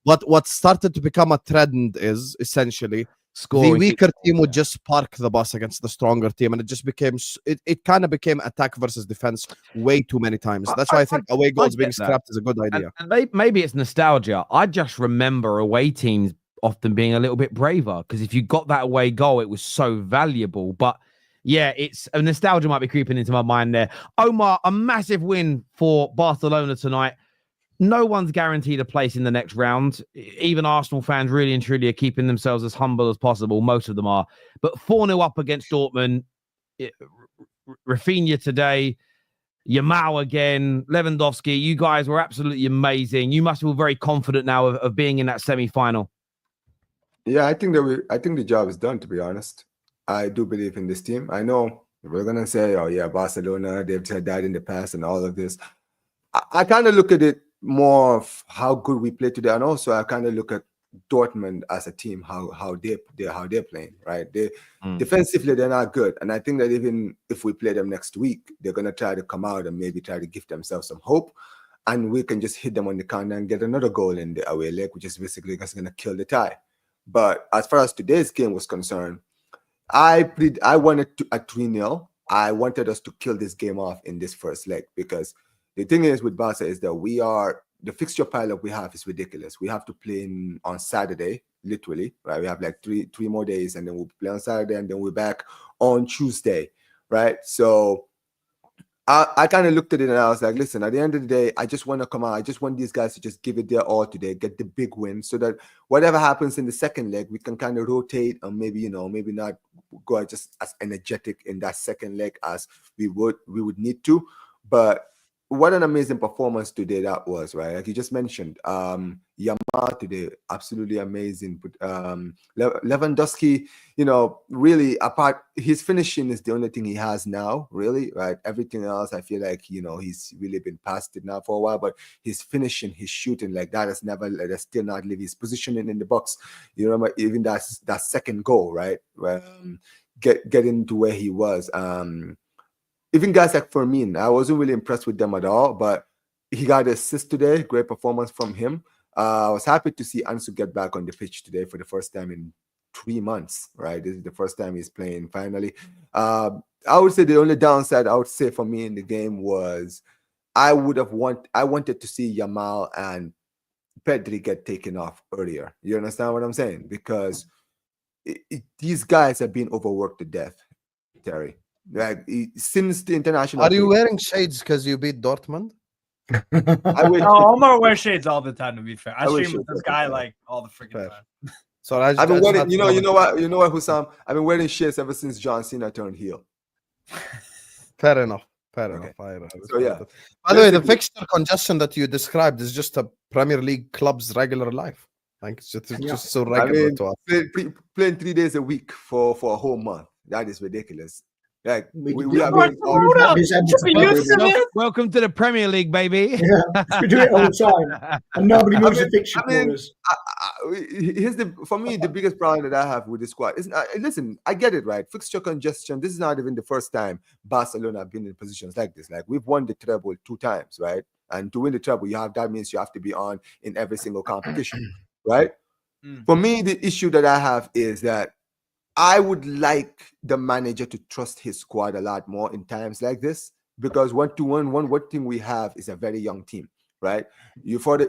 what started to become a trend is essentially the weaker team would just park the bus against the stronger team, and it just became it kind of became attack versus defense way too many times. That's why I think away goals being scrapped is a good idea. And maybe it's nostalgia. I just remember away teams often being a little bit braver because if you got that away goal, it was so valuable. But yeah, it's a nostalgia might be creeping into my mind there. Omar, a massive win for Barcelona tonight. No one's guaranteed a place in the next round. Even Arsenal fans really and truly are keeping themselves as humble as possible. Most of them are. But 4-0 up against Dortmund. Rafinha today. Yamal again. Lewandowski. You guys were absolutely amazing. You must feel very confident now of being in that semi-final. Yeah, I think the job is done, to be honest. I do believe in this team. I know we're going to say, oh, yeah, Barcelona, they've said that in the past and all of this. I kind of look at it more of how good we play today, and also I kind of look at Dortmund as a team, how they're playing, right? Defensively they're not good, and I think that even if we play them next week, they're gonna try to come out and maybe try to give themselves some hope, and we can just hit them on the counter and get another goal in the away leg, which is basically just gonna kill the tie. But as far as today's game was concerned, I wanted a 3-0. I wanted us to kill this game off in this first leg because the thing is with Barca is that the fixture pileup we have is ridiculous. We have to play on Saturday, literally, right? We have like three more days, and then we'll play on Saturday, and then we're back on Tuesday, right? So I kind of looked at it and I was like, listen, at the end of the day, I just want to come out. I just want these guys to just give it their all today, get the big win, so that whatever happens in the second leg, we can kind of rotate and maybe not go just as energetic in that second leg as we would need to. But what an amazing performance today that was, right? Like you just mentioned, Yamal today, absolutely amazing. But Lewandowski, really apart, his finishing is the only thing he has now, really, right? Everything else, I feel like, he's really been past it now for a while, but his finishing, his shooting, like that has still not lived. His positioning in the box, you remember even that second goal, right? Getting to where he was. Even guys like Fermin, I wasn't really impressed with them at all, but he got the assist today. Great performance from him. I was happy to see Ansu get back on the pitch today for the first time in 3 months, right? This is the first time he's playing finally. I would say the only downside I would say for me in the game was I wanted to see Yamal and Pedri get taken off earlier. You understand what I'm saying? Because these guys have been overworked to death, Terry. Like since the international. Are you wearing shades because you beat Dortmund? I wish. Omar wears shades all the time. To be fair, I wish stream with this guy like all the freaking time. So I've been wearing. You know what, Hussam? I've been wearing shades ever since John Cena turned heel. Fair enough. Okay. I So yeah. By the way, the fixture congestion that you described is just a Premier League club's regular life. Like it's just so regular to us. Playing 3 days a week for a whole month. That is ridiculous. Like we are welcome to the Premier League, baby. Yeah, we do it all the time, and nobody moves the fixture for us. For me, the biggest problem that I have with the squad is listen. I get it, right? Fixture congestion. This is not even the first time Barcelona have been in positions like this. Like we've won the treble 2 times, right? And to win the treble, that means you have to be on in every single competition, right? For me, the issue that I have is that I would like the manager to trust his squad a lot more in times like this, because one thing we have is a very young team, right?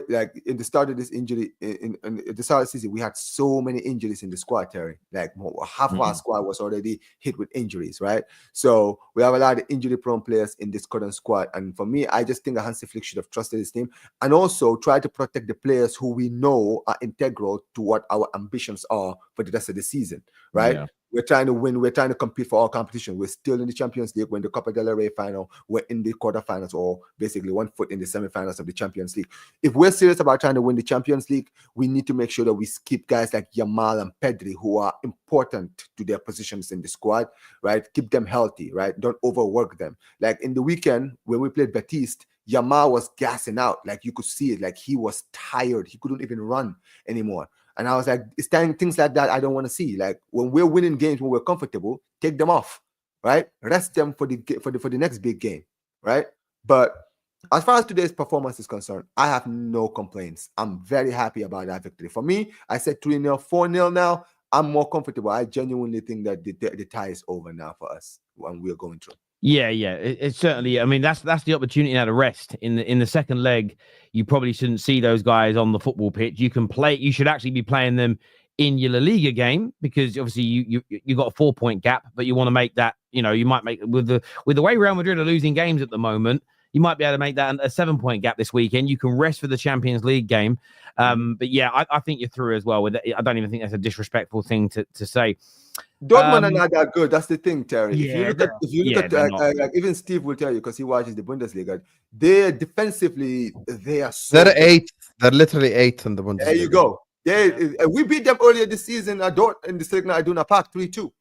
Like in the start of this injury, in the start of the season, we had so many injuries in the squad, Terry. Like half of our squad was already hit with injuries, right? So we have a lot of injury-prone players in this current squad. And for me, I just think Hansi Flick should have trusted his team and also try to protect the players who we know are integral to what our ambitions are for the rest of the season, right? Yeah. We're trying to win. We're trying to compete for all competition. We're still in the Champions League. We're in the Copa del Rey final. We're in the quarterfinals, or basically 1 foot in the semifinals of the Champions League. If we're serious about trying to win the Champions League, we need to make sure that we keep guys like Yamal and Pedri, who are important to their positions in the squad, right? Keep them healthy, right? Don't overwork them. Like in the weekend when we played Betis, Yamal was gassing out. Like you could see it. Like he was tired. He couldn't even run anymore. And I was like, it's things like that I don't want to see. Like when we're winning games, when we're comfortable, take them off, right? Rest them for the next big game, right? But as far as today's performance is concerned, I have no complaints. I'm very happy about that victory. For me, I said 3-0, 4-0 now. I'm more comfortable. I genuinely think that the tie is over now for us when we're going through. Yeah, it's certainly. I mean, that's the opportunity now to rest in the second leg. You probably shouldn't see those guys on the football pitch. You can play. You should actually be playing them in your La Liga game, because obviously you got a 4-point gap, but you want to make that. You might make with the way Real Madrid are losing games at the moment. You might be able to make that a 7-point gap this weekend. You can rest for the Champions League game. But yeah, I think you're through as well with it. I don't even think that's a disrespectful thing to say. Dortmund are not that good. That's the thing, Terry. Yeah, if you look at like even Steve will tell you, because he watches the Bundesliga. They're defensively, they're 8th. They're literally 8th in the Bundesliga. There you go. We beat them earlier this season in the Signal Iduna Park 3-2.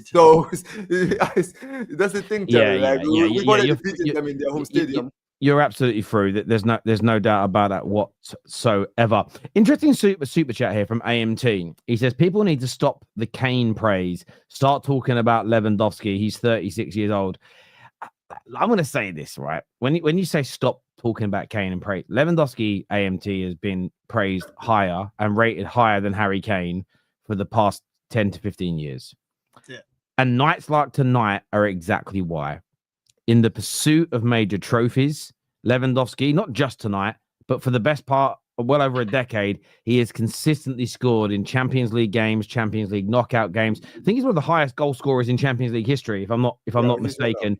So that's the thing, Terry. We've already beaten them in their home stadium. You're absolutely through. There's no doubt about that whatsoever. Interesting super chat here from AMT. He says people need to stop the Kane praise. Start talking about Lewandowski. He's 36 years old. I'm going to say this, right? When you say stop talking about Kane and praise, Lewandowski, AMT has been praised higher and rated higher than Harry Kane for the past 10 to 15 years. Yeah. And nights like tonight are exactly why. In the pursuit of major trophies, Lewandowski, not just tonight, but for the best part of well over a decade, he has consistently scored in Champions League games, Champions League knockout games. I think he's one of the highest goal scorers in Champions League history, if I'm not mistaken.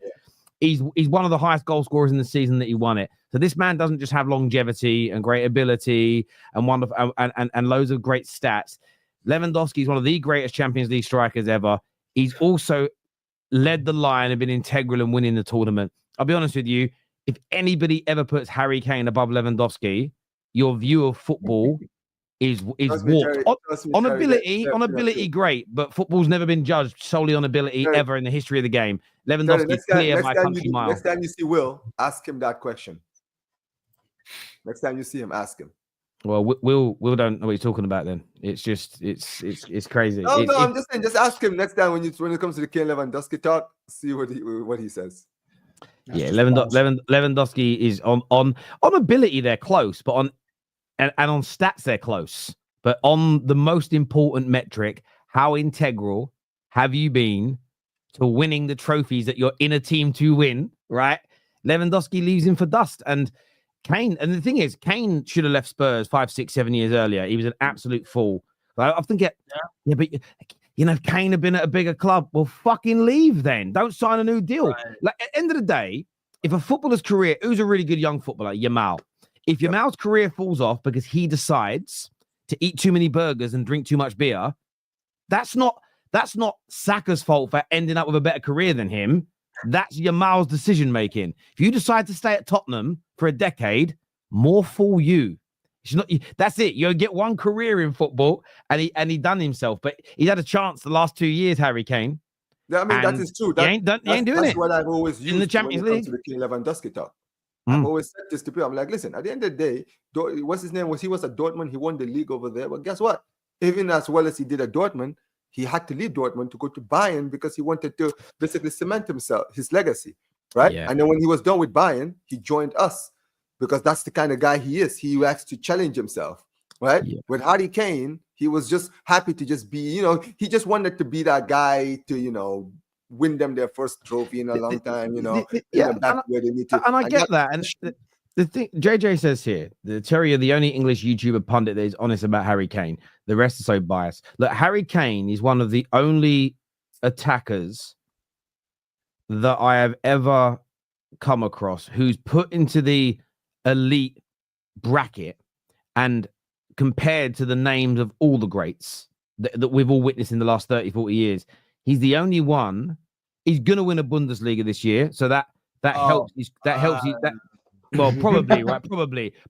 He's one of the highest goal scorers in the season that he won it. So this man doesn't just have longevity and great ability and wonderful and loads of great stats. Lewandowski is one of the greatest Champions League strikers ever. He's also led the line and been integral in winning the tournament. I'll be honest with you. if anybody ever puts Harry Kane above Lewandowski, your view of football is Trust me, warped. Terry, trust me, On Terry, ability, they're on not ability, true. great, but football's never been judged solely on ability Terry, ever in the history of the game. Terry, Lewandowski clear by a country mile. next time you see Will, ask him that question. Next time you see him, ask him. Well, Will don't know what he's talking about. Then it's just it's crazy. No, I'm just saying, just ask him next time when it comes to the Kane Lewandowski talk. See what he says. Yeah, Lewandowski is on ability they're close, but on on stats they're close. But on the most important metric, how integral have you been to winning the trophies that you're in a team to win? Right, Lewandowski leaves him for dust, and Kane. And the thing is, Kane should have left Spurs 5, 6, 7 years earlier. He was an absolute fool. I often get, but you know, if Kane had been at a bigger club, well, fucking leave then. Don't sign a new deal. Right. Like, at the end of the day, if a footballer's career, who's a really good young footballer, Yamal, if Yamal's career falls off because he decides to eat too many burgers and drink too much beer, that's not Saka's fault for ending up with a better career than him. That's Yamal's decision making. If you decide to stay at Tottenham for a decade, more fool you. That's it. You get one career in football, and he done himself. But he had a chance the last 2 years, Harry Kane. Yeah, I mean, that is true. He ain't doing that's it. what I've always used in the Champions League. To the Kane Lewandowski talk. I've always said this to people. I'm like, listen, at the end of the day, what's his name? He was at Dortmund. He won the league over there. But guess what? Even as well as he did at Dortmund, he had to leave Dortmund to go to Bayern because he wanted to basically cement his legacy, right? Yeah. And then when he was done with Bayern, he joined us because that's the kind of guy he is. He likes to challenge himself, right? Yeah. With Harry Kane, he was just happy to just be, he just wanted to be that guy to, win them their first trophy in a long time, back where they need to. And I get that. And the thing JJ says here, Terry are the only English YouTuber pundit that is honest about Harry Kane. The rest are so biased. Look, Harry Kane is one of the only attackers that I have ever come across who's put into the elite bracket and compared to the names of all the greats that we've all witnessed in the last 30, 40 years. He's the only one. He's going to win a Bundesliga this year. So that helps. That helps you. Well, probably, right?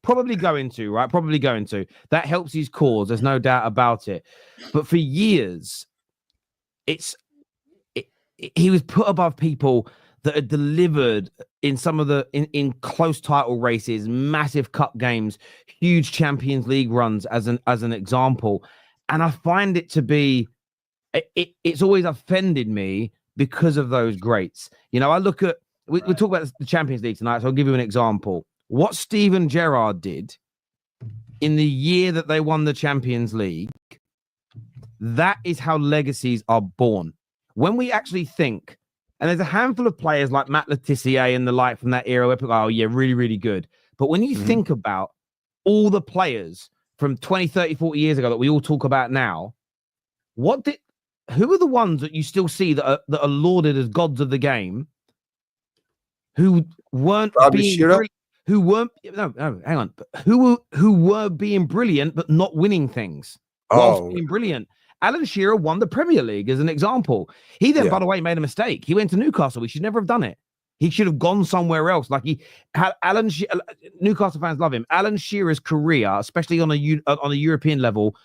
Probably going to, right? Probably going to. That helps his cause. There's no doubt about it. But for years, he was put above people that had delivered in some of the in close title races, massive cup games, huge Champions League runs as an example. And I find it to be, it's always offended me because of those greats. I look at, we talk about the Champions League tonight, so I'll give you an example. What Steven Gerrard did in the year that they won the Champions League, that is how legacies are born. When we actually think, and there's a handful of players like Matt Letizia and the like from that era where people go, oh yeah, really, really good. But when you think about all the players from 20, 30, 40 years ago that we all talk about now, who are the ones that you still see that are lauded as gods of the game who weren't who were being brilliant but not winning things whilst being brilliant? Alan Shearer won the Premier League as an example. He then, by the way, made a mistake. He went to Newcastle. He should never have done it. He should have gone somewhere else. Like Newcastle fans love him. Alan Shearer's career, especially on a European level,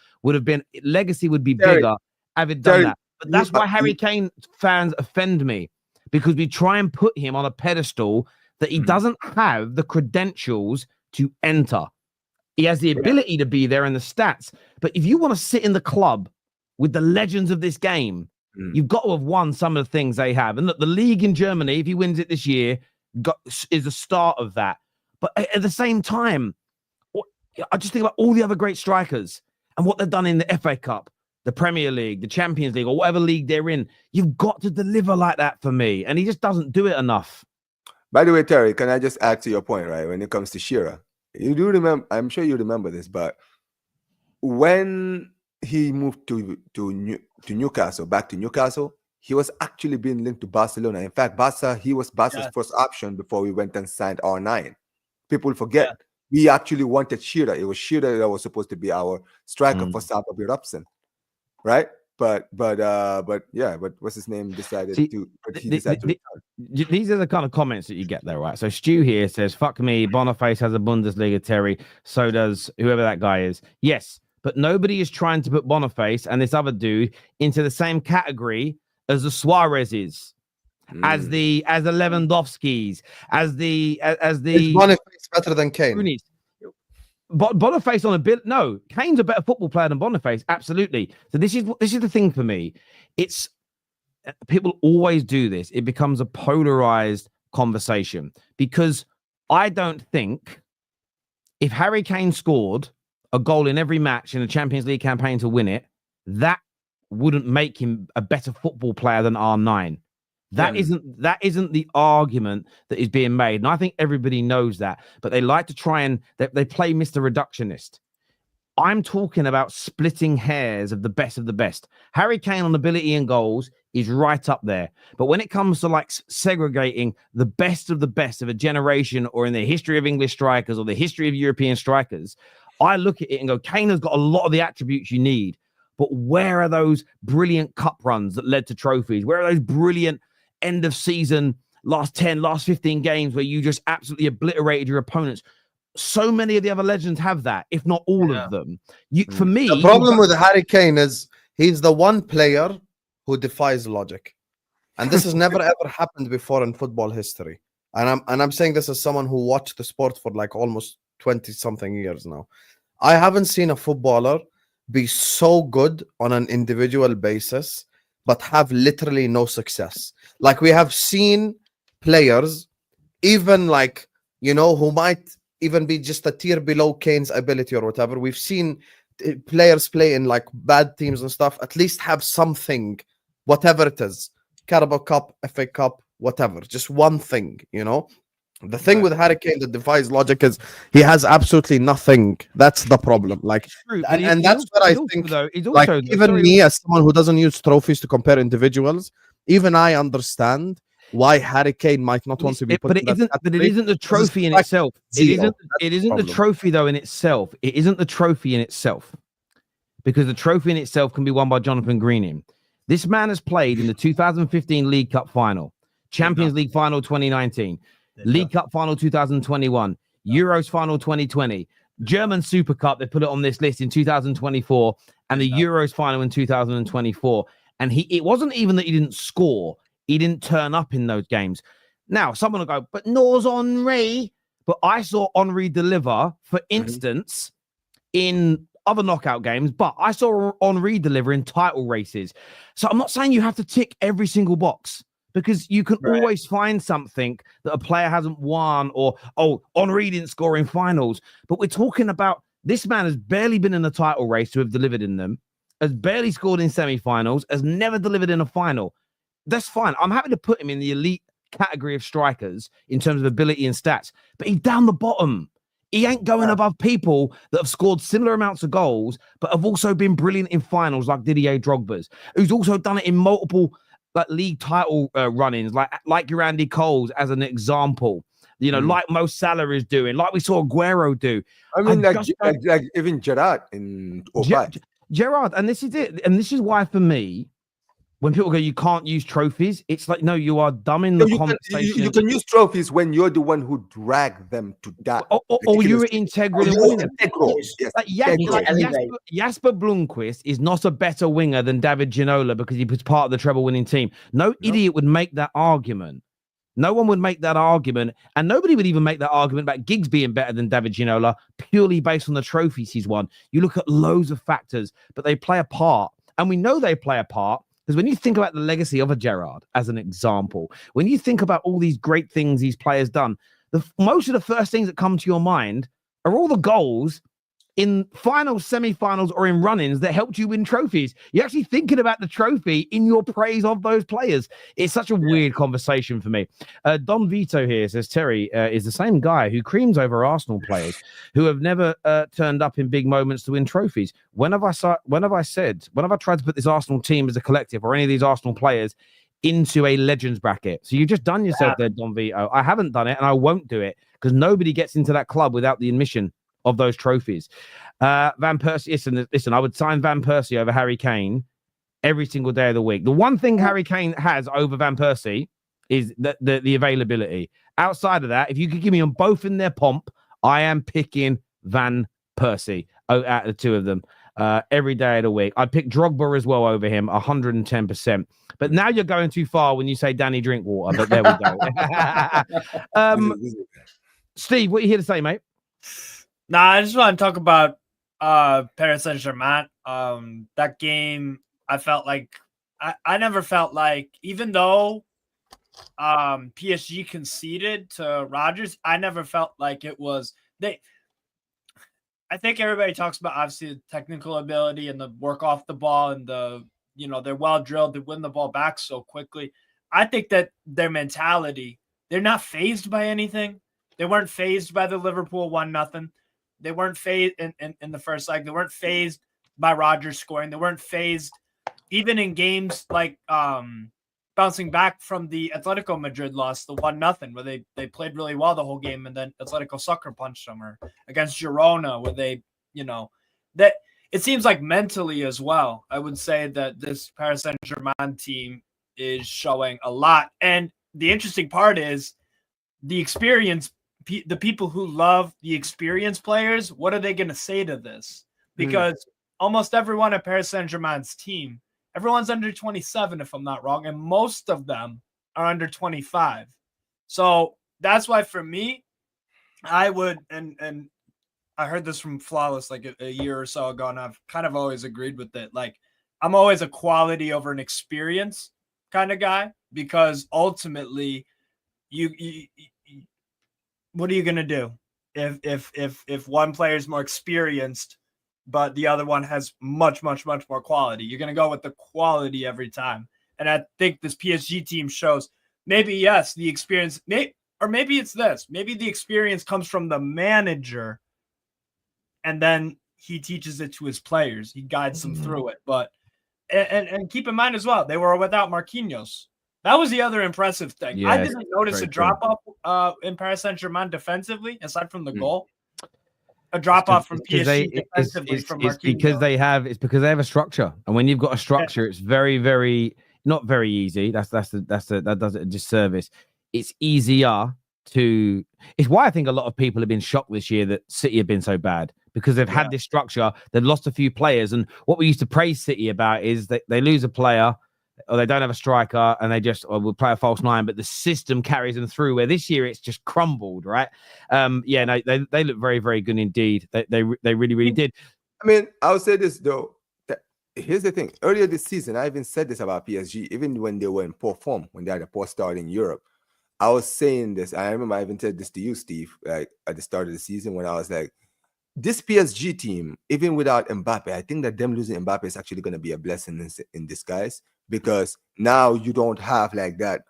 legacy would be bigger having done that. But that's why Harry Kane fans offend me, because we try and put him on a pedestal that he doesn't have the credentials to enter. He has the ability to be there in the stats. But if you want to sit in the club with the legends of this game, you've got to have won some of the things they have. And look, the league in Germany, if he wins it this year, is the start of that. But at the same time, I just think about all the other great strikers and what they've done in the FA Cup, the Premier League, the Champions League, or whatever league they're in. You've got to deliver like that for me. And he just doesn't do it enough. By the way, Terry, can I just add to your point, right? When it comes to Shearer, you do remember, I'm sure you remember this, but when he moved to Newcastle, back to Newcastle, he was actually being linked to Barcelona. In fact, he was Barca's first option before we went and signed R9. People forget we actually wanted Shearer. It was Shearer that was supposed to be our striker for South of Eruption, right? but yeah, but what's his name decided See, to? But he decided to return. These are the kind of comments that you get there, right? So Stu here says, "Fuck me, Boniface has a Bundesliga, Terry. So does whoever that guy is." Yes, but nobody is trying to put Boniface and this other dude into the same category as the Suarez's, as the Lewandowski's, as the Is Boniface better than Kane? Rooney's. Boniface on a bit. No, Kane's a better football player than Boniface. Absolutely. So this is the thing for me. It's people always do this. It becomes a polarized conversation because I don't think if Harry Kane scored a goal in every match in a Champions League campaign to win it, that wouldn't make him a better football player than R9. That isn't the argument that is being made. And I think everybody knows that, but they like to try and they play Mr. Reductionist. I'm talking about splitting hairs of the best of the best. Harry Kane on ability and goals is right up there. But when it comes to like segregating the best of a generation or in the history of English strikers or the history of European strikers, I look at it and go, Kane has got a lot of the attributes you need. But where are those brilliant cup runs that led to trophies? Where are those brilliant end of season, last 10, last 15 games where you just absolutely obliterated your opponents? So many of the other legends have that, if not all of them. For me, the problem with Harry Kane is he's the one player who defies logic. And this has never ever happened before in football history. And I'm saying this as someone who watched the sport for like almost 20 something years now. I haven't seen a footballer be so good on an individual basis but have literally no success. Like we have seen players, even like, you know, who might even be just a tier below Kane's ability or whatever. We've seen players play in like bad teams and stuff, at least have something, whatever it is, Carabao Cup, FA Cup, whatever, just one thing, you know. The thing with Harry Kane that defies logic is he has absolutely nothing. That's the problem. Like, and that's what I think. Like, even me, as someone who doesn't use trophies to compare individuals, even I understand why Harry Kane might not want to be put. But it isn't the trophy in itself. It isn't the trophy though in itself. It isn't the trophy in itself, because the trophy in itself can be won by Jonathan Greening. This man has played in the 2015 League Cup final, Champions League final 2019. League Cup final 2021, Euros final 2020, German Super Cup, they put it on this list in 2024, and the Euros final in 2024. And it wasn't even that he didn't score, he didn't turn up in those games. Now, someone will go, but Nor's Henry. But I saw Henry deliver, for instance, in other knockout games, but I saw Henry deliver in title races. So I'm not saying you have to tick every single box, because you can always find something that a player hasn't won, or, oh, Henry didn't score in finals. But we're talking about this man has barely been in a title race to have delivered in them, has barely scored in semi-finals, has never delivered in a final. That's fine. I'm happy to put him in the elite category of strikers in terms of ability and stats, but he's down the bottom. He ain't going above people that have scored similar amounts of goals, but have also been brilliant in finals, like Didier Drogba's, who's also done it in multiple like league title run-ins, like your Andy Coles as an example, you know, like Mo Salah is doing, like we saw Aguero do. I mean, like even Gerrard in 05. Gerrard, and this is it, and this is why for me, when people go, you can't use trophies, it's like, no, you are dumbing the conversation. You can use trophies when you're the one who dragged them to that. Or you're integral in winning. Yes. Like Jasper Blomqvist is not a better winger than David Ginola because he was part of the treble winning team. No idiot would make that argument. No one would make that argument. And nobody would even make that argument about Giggs being better than David Ginola purely based on the trophies he's won. You look at loads of factors, but they play a part. And we know they play a part. Because when you think about the legacy of a Gerrard, as an example, when you think about all these great things these players done, most of the first things that come to your mind are all the goals in finals, semi-finals, or in run-ins that helped you win trophies. You're actually thinking about the trophy in your praise of those players. It's such a weird conversation for me. Don Vito here says, Terry is the same guy who creams over Arsenal players who have never turned up in big moments to win trophies. When have I tried to put this Arsenal team as a collective, or any of these Arsenal players, into a legends bracket? So you've just done yourself there, Don Vito. I haven't done it, and I won't do it, because nobody gets into that club without the admission of those trophies. Van Persie, listen, I would sign Van Persie over Harry Kane every single day of the week. The one thing Harry Kane has over Van Persie is the availability. Outside of that, if you could give me on both in their pomp, I am picking Van Persie out of the two of them every day of the week. I'd pick Drogba as well over him, 110%. But now you're going too far when you say Danny Drinkwater, but there we go. Steve, what are you here to say, mate? Nah, I just want to talk about Paris Saint-Germain. That game, I felt like I never felt like, even though PSG conceded to Rodgers, I never felt like it was they. I think everybody talks about obviously the technical ability and the work off the ball and they're well drilled to win the ball back so quickly. I think that their mentality, they're not fazed by anything. They weren't fazed by the Liverpool 1-0. They weren't phased in the first leg. They weren't phased by Rodgers scoring. They weren't phased even in games like bouncing back from the Atletico Madrid loss, the 1-0, where they played really well the whole game, and then Atletico sucker punched them, or against Girona, where they, that it seems like mentally as well, I would say that this Paris Saint-Germain team is showing a lot. And the interesting part is the experience, the people who love the experienced players, what are they going to say to this? Because almost everyone at Paris Saint-Germain's team, everyone's under 27, if I'm not wrong, and most of them are under 25. So that's why for me, I would, and I heard this from Flawless like a year or so ago, and I've kind of always agreed with it. Like, I'm always a quality over an experience kind of guy, because ultimately, you what are you gonna do if one player is more experienced but the other one has much more quality? You're going to go with the quality every time. And I think this PSG team shows, maybe, yes, the experience, or maybe it's this. Maybe the experience comes from the manager, and then he teaches it to his players. He guides them through it. But and keep in mind as well, they were without Marquinhos. That was the other impressive thing. Yes, I didn't notice a drop-off in Paris Saint-Germain defensively, aside from the goal. A drop off from PSG defensively from Marquinhos. It's because they have a structure, and when you've got a structure, it's very, very not very easy. That does it a disservice. It's easier to. It's why I think a lot of people have been shocked this year that City have been so bad, because they've had this structure. They've lost a few players, and what we used to praise City about is that they lose a player, or they don't have a striker, and they just will play a false nine, but the system carries them through, where this year it's just crumbled, right? They look very, very good indeed. They really, really did. I mean, I'll say this, though. Here's the thing. Earlier this season, I even said this about PSG, even when they were in poor form, when they had a poor start in Europe. I was saying this. I remember I even said this to you, Steve, like at the start of the season, when I was like, this PSG team, even without Mbappe, I think that them losing Mbappe is actually going to be a blessing in disguise, because now you don't have like that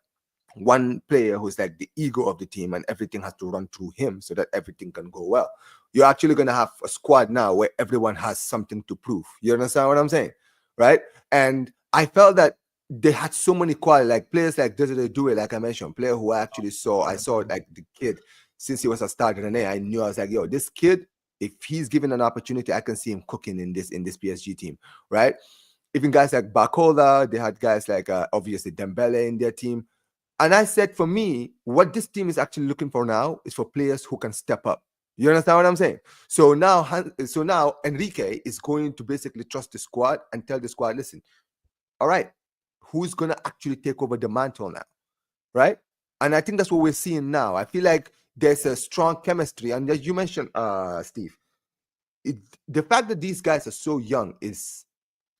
one player who's like the ego of the team and everything has to run through him so that everything can go well. You're actually going to have a squad now where everyone has something to prove. You understand what I'm saying? Right? And I felt that they had so many quality, like players like Désiré Doué, like I mentioned, player who I saw like the kid since he was a starter, and I knew, I was like, yo, this kid, if he's given an opportunity, I can see him cooking in this PSG team, right? Even guys like Barcola, they had guys like obviously Dembele in their team. And I said, for me, what this team is actually looking for now is for players who can step up. You understand what I'm saying? So now Enrique is going to basically trust the squad and tell the squad, listen, all right, who's going to actually take over the mantle now, right? And I think that's what we're seeing now. I feel like there's a strong chemistry. And as you mentioned, Steve, the fact that these guys are so young is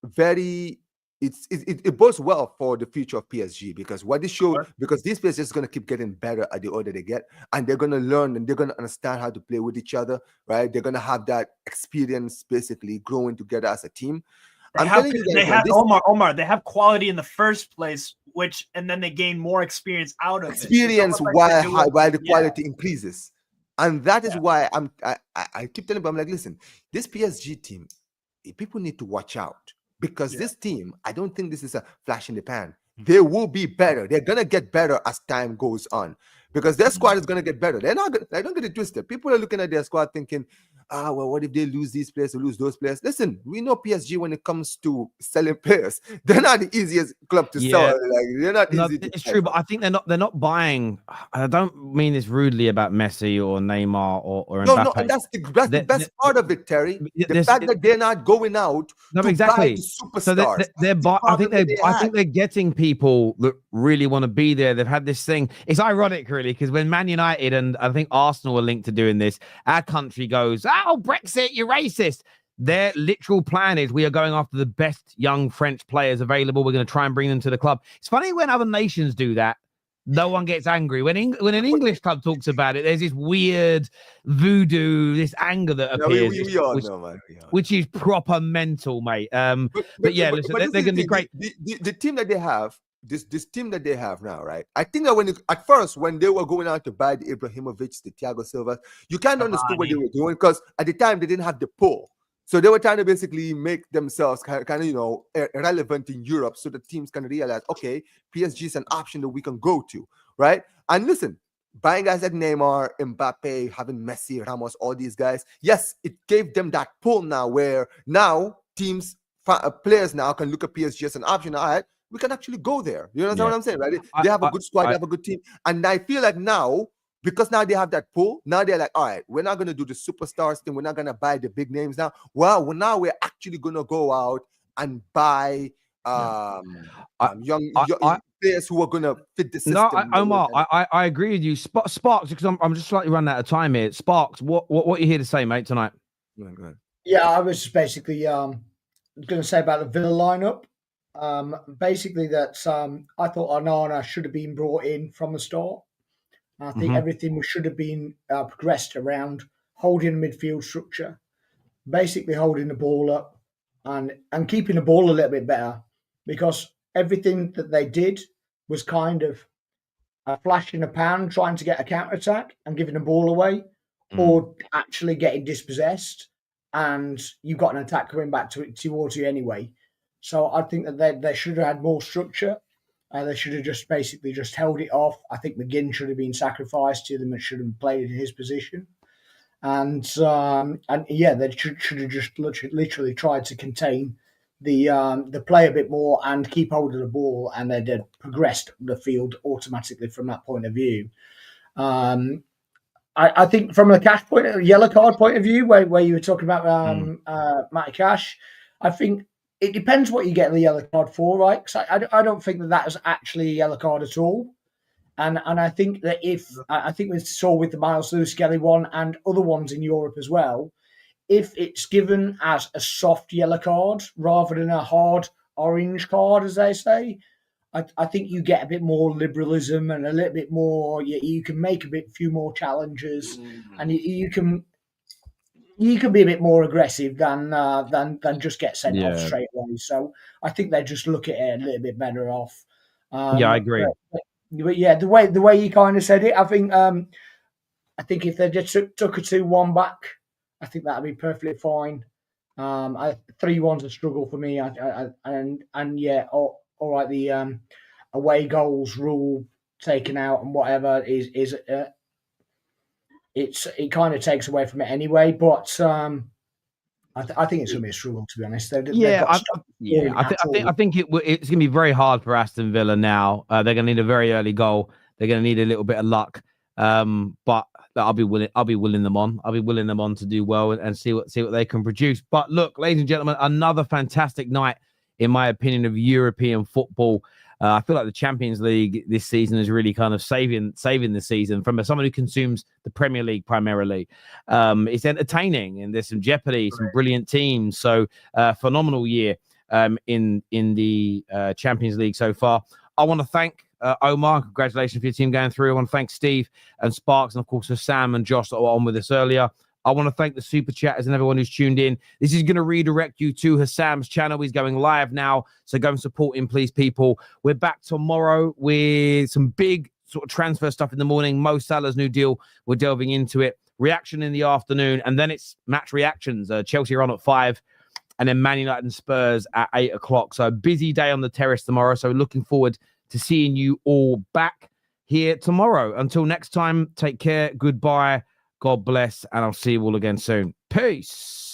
very, it bodes well for the future of PSG, because what they show, because these players are just going to keep getting better at the older they get, and they're going to learn and they're going to understand how to play with each other, right? They're going to have that experience, basically growing together as a team. Omar, they have quality in the first place, and then they gain more experience out of it. While the quality increases. And that is why I keep telling them, I'm like, listen, this PSG team, people need to watch out, because this team, I don't think this is a flash in the pan. They will be better. They're going to get better as time goes on, because their squad is going to get better. Don't get it twisted. People are looking at their squad thinking, well, what if they lose these players or lose those players? Listen, we know PSG when it comes to selling players, they're not the easiest club to sell. Like, they're not No, easy to it's sell. true, but I think they're not buying. I don't mean this rudely about Messi or Neymar or No, Mbappe. and that's the best part of it, Terry. The fact that they're not going out to buy the superstars. So I think they're getting people that really want to be there. They've had this thing. It's ironic, really, because when Man United and I think Arsenal were linked to doing this, our country goes, "Oh, Brexit, you're racist." Their literal plan is we are going after the best young French players available. We're going to try and bring them to the club. It's funny when other nations do that. No one gets angry. When an English club talks about it, there's this weird voodoo, this anger that appears, which is proper mental, mate. But yeah, listen, they're going to be great. The team that they have, this team that they have now, right? I think that at first when they were going out to buy the Ibrahimovic, the Thiago Silva, you can't understand what they were doing because at the time they didn't have the pull. So they were trying to basically make themselves kind of, irrelevant in Europe so the teams can realize, okay, PSG is an option that we can go to, right? And listen, buying guys like Neymar, Mbappe, having Messi, Ramos, all these guys, yes, it gave them that pull now where now teams, players now can look at PSG as an option. All right, we can actually go there. You understand what I'm saying, right? They have a good squad, they have a good team. And I feel like now, because now they have that pull, now they're like, all right, we're not going to do the superstars thing. We're not going to buy the big names now. Well, now we're actually going to go out and buy young players who are going to fit the system. No, Omar, I agree with you. Sparks, because I'm just slightly running out of time here. Sparks, what are you here to say, mate, tonight? Go ahead. Yeah, I was just basically going to say about the Villa lineup. Basically, that I thought Onana should have been brought in from the start. I think everything should have been progressed around holding a midfield structure, basically holding the ball up and keeping the ball a little bit better, because everything that they did was kind of a flash in the pan, trying to get a counter-attack and giving the ball away, or actually getting dispossessed, and you've got an attack coming back towards you anyway. So I think that they should have had more structure. They should have just basically just held it off. I think McGinn should have been sacrificed to them and should have played in his position. And yeah, they should have just literally tried to contain the play a bit more and keep hold of the ball, and they'd have progressed the field automatically from that point of view. I think from a yellow card point of view, where you were talking about Matty Cash, I think it depends what you get the yellow card for, right? Because I don't think that was actually a yellow card at all. And I think that I think we saw with the Miles Lewis Skelly one and other ones in Europe as well, if it's given as a soft yellow card rather than a hard orange card, as they say, I think you get a bit more liberalism and a little bit more. You can make a few more challenges, and you can be a bit more aggressive than just get sent off straight away. So I think they just look at it a little bit better off. I agree. But yeah, the way you kind of said it, I think if they just took a 2-1 back, I think that'd be perfectly fine. 3-1's a struggle for me. And yeah, all right, the away goals rule taken out and whatever is it kind of takes away from it anyway. But I think it's going to be a struggle, to be honest. I think it's going to be very hard for Aston Villa now. They're going to need a very early goal. They're going to need a little bit of luck. But I'll be willing them on. I'll be willing them on to do well and see what they can produce. But look, ladies and gentlemen, another fantastic night, in my opinion, of European football. I feel like the Champions League this season is really kind of saving the season from someone who consumes the Premier League primarily. It's entertaining and there's some jeopardy, some brilliant teams. So phenomenal year in the Champions League so far. I want to thank Omar. Congratulations for your team going through. I want to thank Steve and Sparks and of course Sam and Josh that were on with us earlier. I want to thank the super chatters and everyone who's tuned in. This is going to redirect you to Hassam's channel. He's going live now, so go and support him, please, people. We're back tomorrow with some big sort of transfer stuff in the morning. Mo Salah's new deal, we're delving into it. Reaction in the afternoon, and then it's match reactions. Chelsea are on at 5, and then Man United and Spurs at 8 o'clock. So a busy day on the terrace tomorrow. So looking forward to seeing you all back here tomorrow. Until next time, take care. Goodbye. God bless, and I'll see you all again soon. Peace.